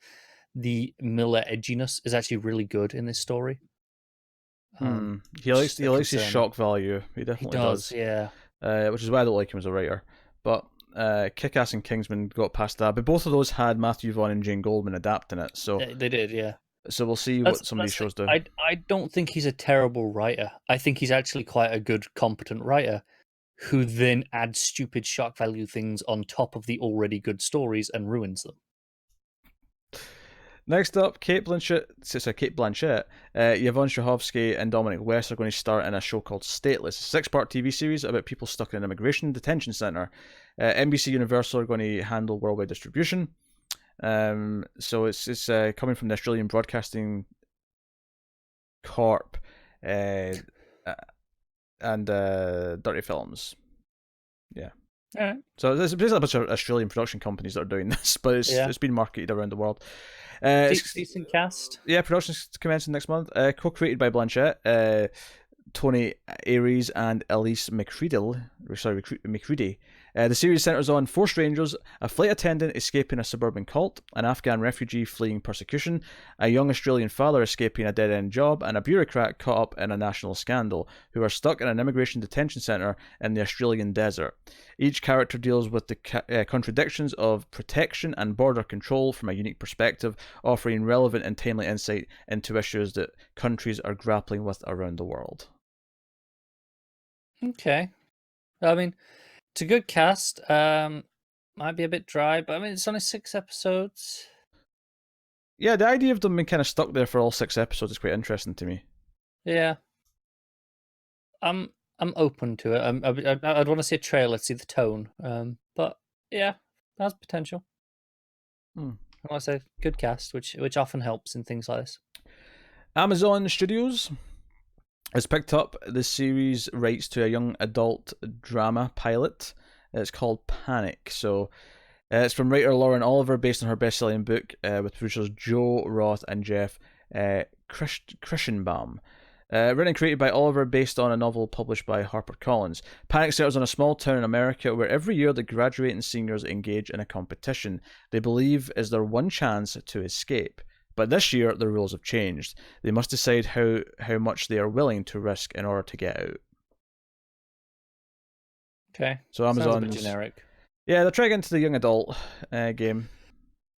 the Miller edginess is actually really good in this story. He likes his shock value. He definitely does. Yeah. Which is why I don't like him as a writer. But Kick-Ass and Kingsman got past that. But both of those had Matthew Vaughn and Jane Goldman adapting it. So they did, yeah. So we'll see what some of these shows do. I don't think he's a terrible writer. I think he's actually quite a good, competent writer who then adds stupid shock value things on top of the already good stories and ruins them. Next up, Kate Blanchett, Yvonne Strahovski, and Dominic West are going to star in a show called Stateless, a 6-part TV series about people stuck in an immigration detention center. NBC Universal are going to handle worldwide distribution. So it's coming from the Australian Broadcasting Corp and Dirty Films. Yeah. All right. So there's basically a bunch of Australian production companies that are doing this, but it's been marketed around the world. Decent cast. Yeah, production's commencing next month. Co-created by Blanchett, Tony Aries, and Elise McCready. The series centers on 4 strangers: a flight attendant escaping a suburban cult, an Afghan refugee fleeing persecution, a young Australian father escaping a dead-end job, and a bureaucrat caught up in a national scandal, who are stuck in an immigration detention centre in the Australian desert. Each character deals with the contradictions of protection and border control from a unique perspective, offering relevant and timely insight into issues that countries are grappling with around the world. Okay. I mean, it's a good cast. Might be a bit dry, but I mean, it's only 6 episodes. Yeah, the idea of them being kind of stuck there for all 6 episodes is quite interesting to me. Yeah. I'm open to it. I'd want to see a trailer to see the tone. But yeah, that's potential. I want to say good cast, which often helps in things like this. Amazon Studios has picked up the series rights to a young adult drama pilot. It's called Panic. So it's from writer Lauren Oliver, based on her best-selling book, with producers Joe Roth and Jeff Christenbaum. Written and created by Oliver, based on a novel published by HarperCollins. Panic starts on a small town in America where every year the graduating seniors engage in a competition they believe is their one chance to escape. But this year, the rules have changed. They must decide how much they are willing to risk in order to get out. Okay. So Amazon's... Sounds a bit generic. Yeah, they're trying to get into the young adult game.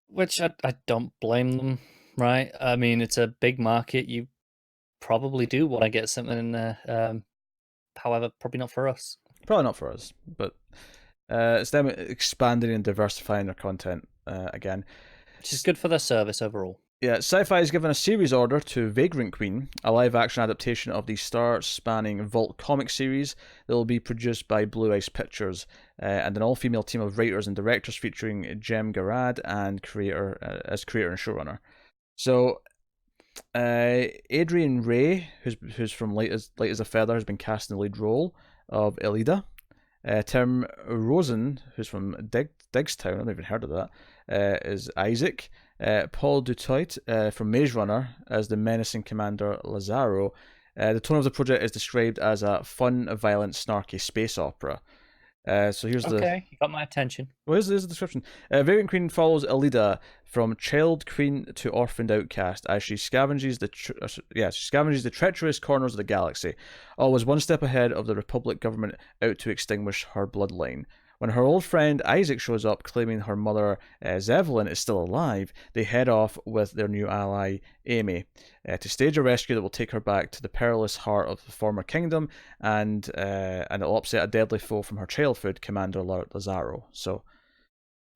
Which I don't blame them, right? I mean, it's a big market. You probably do want to get something in there. However, probably not for us. Probably not for us, but it's them expanding and diversifying their content again. Which is good for their service overall. Yeah, Sci-Fi has given a series order to Vagrant Queen, a live-action adaptation of the star-spanning Vault comic series that will be produced by Blue Ice Pictures, and an all-female team of writers and directors featuring Jem Garad and as creator and showrunner. So, Adrian Ray, who's from Light as a Feather, has been cast in the lead role of Elida. Tim Rosen, who's from Digstown, I've never even heard of that, is Isaac. Paul Dutoit from Maze Runner as the menacing Commander Lazaro. The tone of the project is described as a fun, violent, snarky space opera. So here's Okay, you got my attention. Well, here's the description. Vagrant Queen follows Elida from child queen to orphaned outcast as she scavenges the treacherous corners of the galaxy, always one step ahead of the Republic government out to extinguish her bloodline. When her old friend Isaac shows up claiming her mother Zevlin is still alive, they head off with their new ally Amy to stage a rescue that will take her back to the perilous heart of the former kingdom, and it'll upset a deadly foe from her childhood, Commander Lazaro. So,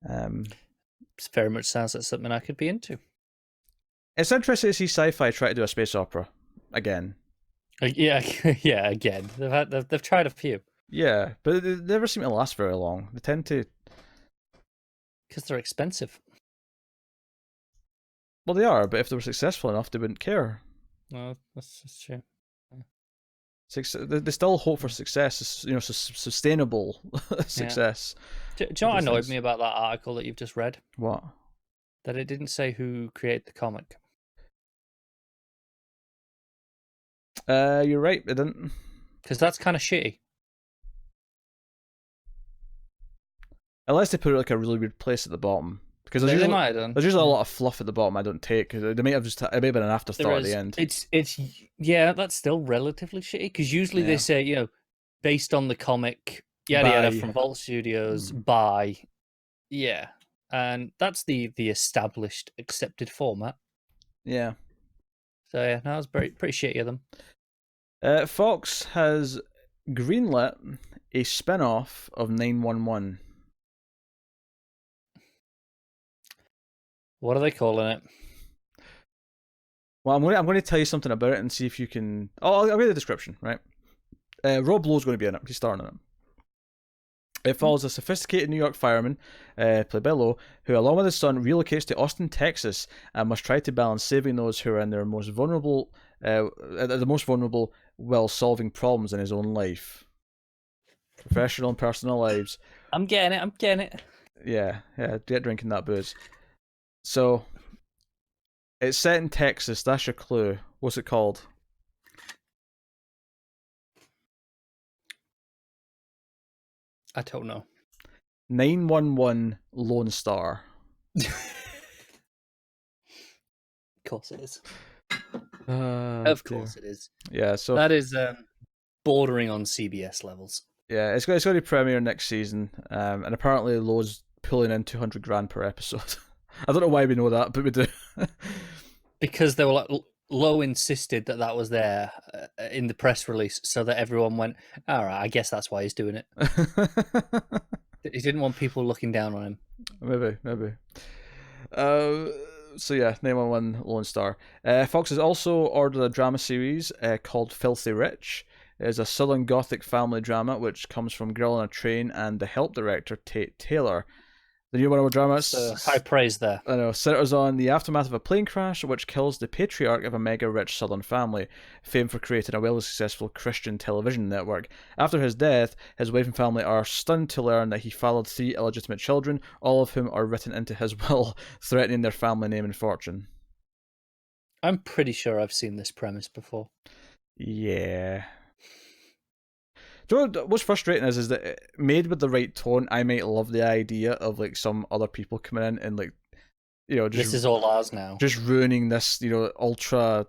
it very much sounds like something I could be into. It's interesting to see Sci-Fi try to do a space opera again. Yeah, yeah. Again, they've tried a few. Yeah, but they never seem to last very long. They tend to... Because they're expensive. Well, they are, but if they were successful enough, they wouldn't care. No, that's true. They still hope for success, sustainable success. Do you know what annoyed me about that article that you've just read? What? That it didn't say who created the comic. You're right, it didn't. Because that's kind of shitty. Unless they put it like a really weird place at the bottom, because there's usually a lot of fluff at the bottom I don't take. Because they may have it may have been an afterthought at the end. That's still relatively shitty because usually they say based on the comic yada from Vault Studios by and that's the established accepted format. Yeah. So that was pretty shitty of them. Fox has greenlit a spin-off of 911. What are they calling it? Well, I'm going to tell you something about it and see if you can... Oh, I'll read the description, right? Rob Lowe's going to be in it. He's starring in it. It follows a sophisticated New York fireman, played by Lowe, who, along with his son, relocates to Austin, Texas, and must try to balance saving those who are in their most vulnerable, while solving problems in his own life. Professional and personal lives. I'm getting it. Yeah, get drinking that booze. So, it's set in Texas, that's your clue. What's it called? I don't know. 911 Lone Star. Of course it is. Of course it is. Yeah, so... That is bordering on CBS levels. Yeah, it's going to premiere next season, and apparently Lowe's pulling in $200,000 per episode. I don't know why we know that, but we do. Because they were like, Lowe insisted that was there in the press release, so that everyone went, all right, I guess that's why he's doing it. He didn't want people looking down on him. Maybe. So yeah, 911 Lone Star. Fox has also ordered a drama series called Filthy Rich. It is a Southern Gothic family drama which comes from Girl on a Train and the help director Tate Taylor. The new one-hour drama high praise there. Centers on the aftermath of a plane crash which kills the patriarch of a mega-rich Southern family, famed for creating a wildly successful Christian television network. After his death, his wife and family are stunned to learn that he fathered 3 illegitimate children, all of whom are written into his will, threatening their family name and fortune. I'm pretty sure I've seen this premise before. Yeah. Do you know what's frustrating is that made with the right tone, I might love the idea of like some other people coming in and like, you know, just, this is all ours now. Just ruining this, you know, ultra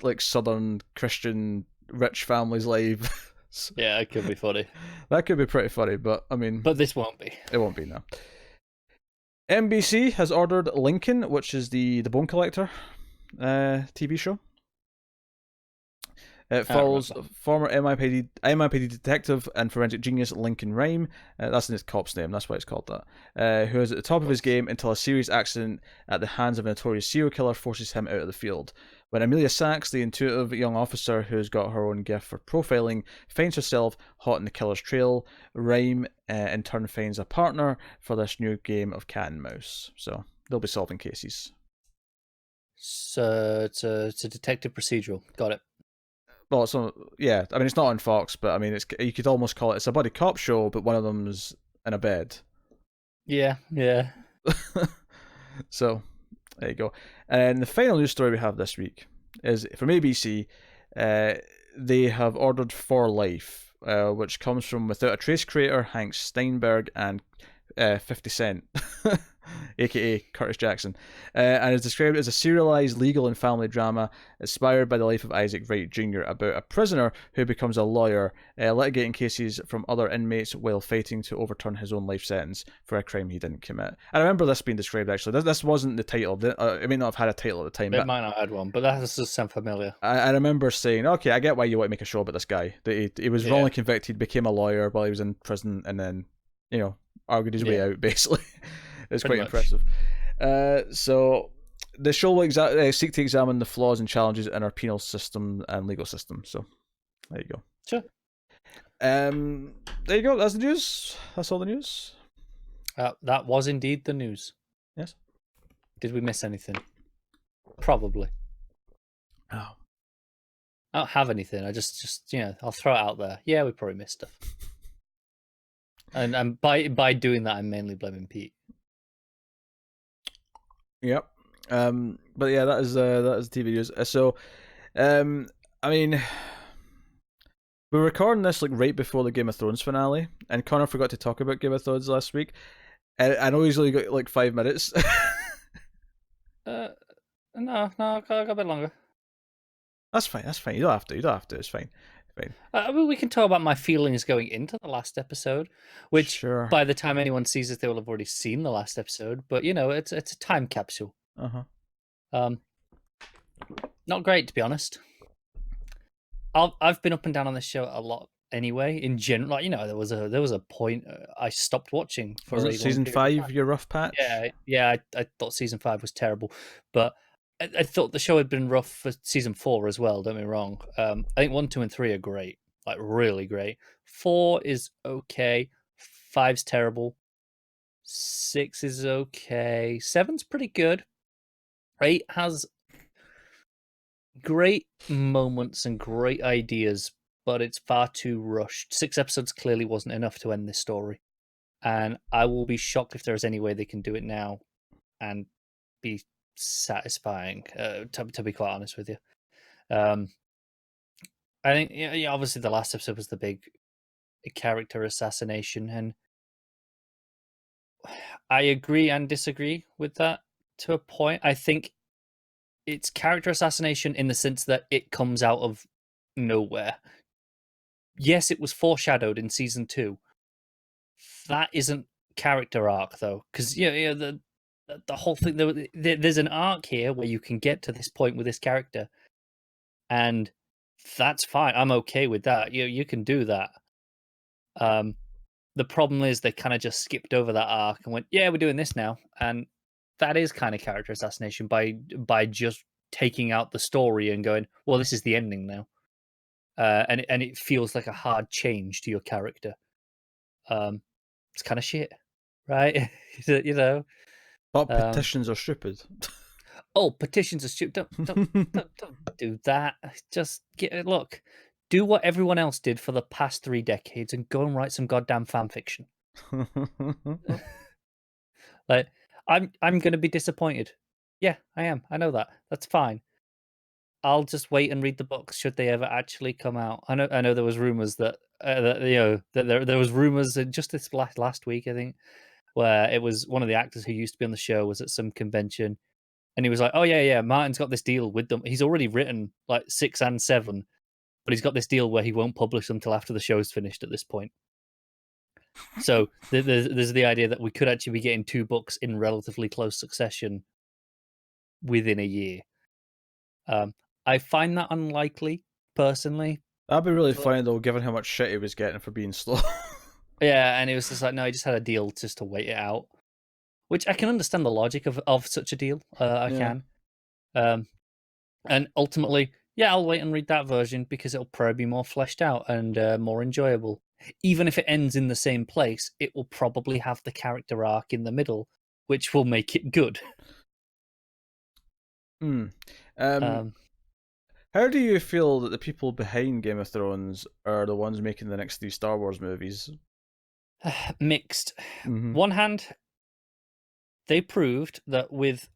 like Southern Christian rich family's life. Yeah, it could be funny. That could be pretty funny, but I mean, but this won't be. It won't be, no. NBC has ordered Lincoln, which is the Bone Collector TV show. It follows former NYPD detective and forensic genius Lincoln Rhyme. That's his cop's name, that's why it's called that. Who is at the top of his game until a serious accident at the hands of a notorious serial killer forces him out of the field. When Amelia Sachs, the intuitive young officer who's got her own gift for profiling, finds herself hot in the killer's trail, Rhyme in turn finds a partner for this new game of cat and mouse. So they'll be solving cases. So it's a detective procedural. Got it. Well, yeah. I mean, it's not on Fox, but I mean, you could almost call it's a buddy cop show, but one of them's in a bed. Yeah. So, there you go. And the final news story we have this week is from ABC. They have ordered For Life, which comes from Without a Trace creator Hank Steinberg and 50 Cent, aka Curtis Jackson, and is described as a serialized legal and family drama inspired by the life of Isaac Wright Jr. about a prisoner who becomes a lawyer, litigating cases from other inmates while fighting to overturn his own life sentence for a crime he didn't commit. I remember this being described actually. This wasn't the title. It may not have had a title at the time. It might not have had one, but that does sound familiar. I remember saying, okay, I get why you want to make a show about this guy. That he was wrongly convicted, became a lawyer while he was in prison, and then, you know, argued his way out, basically. It's quite impressive. So the show will seek to examine the flaws and challenges in our penal system and legal system. So there you go. Sure. There you go. That's the news. That's all the news. That was indeed the news. Yes. Did we miss anything? Probably. Oh. I don't have anything. I just I'll throw it out there. Yeah, we probably missed stuff. And by doing that, I'm mainly blaming Pete. Yep. But yeah, that is TV news. So, I mean, we're recording this like right before the Game of Thrones finale, and Connor forgot to talk about Game of Thrones last week. I know he's only got like 5 minutes. No, I got a bit longer. That's fine. You don't have to. It's fine. I mean, we can talk about my feelings going into the last episode, which by the time anyone sees it, they will have already seen the last episode. But you know, it's a time capsule. Not great, to be honest. I've been up and down on this show a lot anyway. In general, like, you know, there was a point I stopped watching for season 5. Your rough patch. Yeah. I thought season 5 was terrible, but I thought the show had been rough for season 4 as well. Don't get me wrong. I think 1, 2, and 3 are great, like really great. 4 is okay. 5's terrible. 6 is okay. 7's pretty good. 8 has great moments and great ideas, but it's far too rushed. 6 episodes clearly wasn't enough to end this story, and I will be shocked if there is any way they can do it now and be satisfying, to be quite honest with you. I think obviously the last episode was the big character assassination, and I agree and disagree with that to a point. I think it's character assassination in the sense that it comes out of nowhere. Yes, it was foreshadowed in season 2. That isn't character arc though, because the whole thing, there's an arc here where you can get to this point with this character, and that's fine. I'm okay with that. You can do that. The problem is they kind of just skipped over that arc and went, yeah, we're doing this now, and that is kind of character assassination by just taking out the story and going, well, this is the ending now. and it feels like a hard change to your character. It's kind of shit, right? You know. But petitions are stupid. Oh, petitions are stupid. Don't do that. Just look. Do what everyone else did for the past 3 decades and go and write some goddamn fan fiction. Like, I'm gonna be disappointed. Yeah, I am. I know that. That's fine. I'll just wait and read the books should they ever actually come out. I know there was rumors that there was rumors just this last week, I think, where it was one of the actors who used to be on the show was at some convention, and he was like, "Oh yeah, Martin's got this deal with them. He's already written like 6 and 7, but he's got this deal where he won't publish them until after the show's finished at this point." So there's the idea that we could actually be getting 2 books in relatively close succession within a year. I find that unlikely, personally. That'd be really funny though, given how much shit he was getting for being slow. Yeah, and it was just like, no, he just had a deal just to wait it out, which I can understand the logic of such a deal. I can. And ultimately, yeah, I'll wait and read that version because it'll probably be more fleshed out and more enjoyable. Even if it ends in the same place, it will probably have the character arc in the middle, which will make it good. How do you feel that the people behind Game of Thrones are the ones making the next 3 Star Wars movies? Mixed. One hand, they proved that with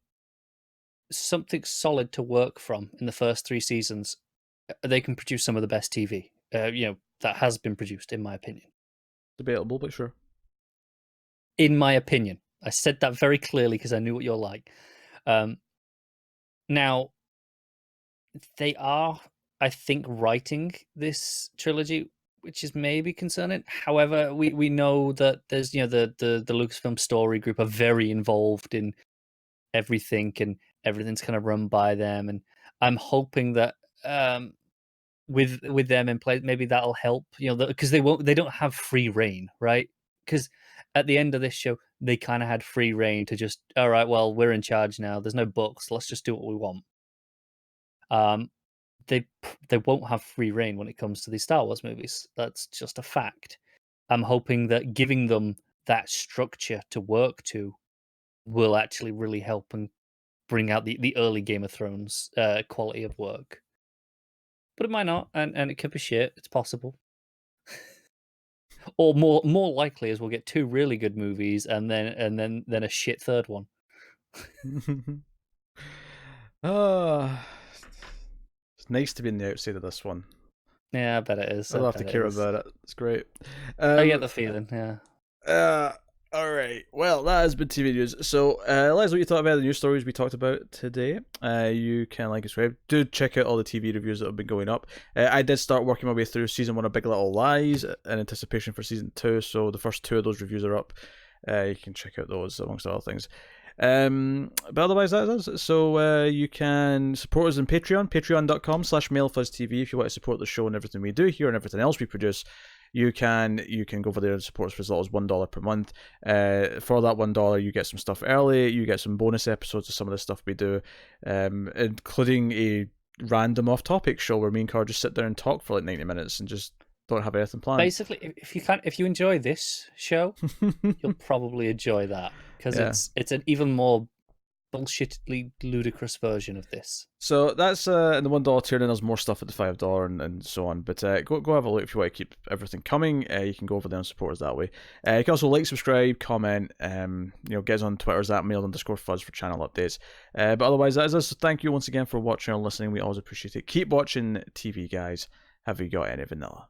something solid to work from in the first 3 seasons, they can produce some of the best TV, that has been produced, in my opinion. Debatable, but sure. In my opinion. I said that very clearly because I knew what you're like. Now, they are, I think, writing this trilogy, which is maybe concerning. However, we know that there's, the Lucasfilm story group are very involved in everything, and everything's kind of run by them. And I'm hoping that with them in place, maybe that'll help. Because they don't have free reign, right? Because at the end of this show, they kind of had free reign to just, all right, well, we're in charge now. There's no books. Let's just do what we want. They won't have free reign when it comes to these Star Wars movies. That's just a fact. I'm hoping that giving them that structure to work to will actually really help and bring out the early Game of Thrones quality of work. But it might not, and it could be shit. It's possible. Or more likely is we'll get 2 really good movies and then a shit third one. It's nice to be on the outside of this one. Yeah, I bet it is. I don't have to care about it. It's great. I get the feeling, yeah. Alright, well, that has been TV news. So, let us know what you thought about the news stories we talked about today. You can like and subscribe. Do check out all the TV reviews that have been going up. I did start working my way through season 1 of Big Little Lies in anticipation for season 2, so the first 2 of those reviews are up. You can check out those, amongst other things. But otherwise that is it. So you can support us on Patreon, patreon.com/MailFuzzTV if you want to support the show and everything we do here and everything else we produce. You can go over there and support us for as little as $1 per month. For that $1, you get some stuff early. You get some bonus episodes of some of the stuff we do, including a random off-topic show where me and Carl just sit there and talk for like 90 minutes and just don't have anything planned. Basically, if you enjoy this show, you'll probably enjoy that because it's an even more bullshitly ludicrous version of this. So that's in the $1 tier, and there's more stuff at the $5 and so on. But go have a look if you want to keep everything coming. You can go over there and support us that way. You can also like, subscribe, comment. Get us on Twitter's @mail_fuzz for channel updates. But otherwise, that is us. So thank you once again for watching and listening. We always appreciate it. Keep watching TV, guys. Have you got any vanilla?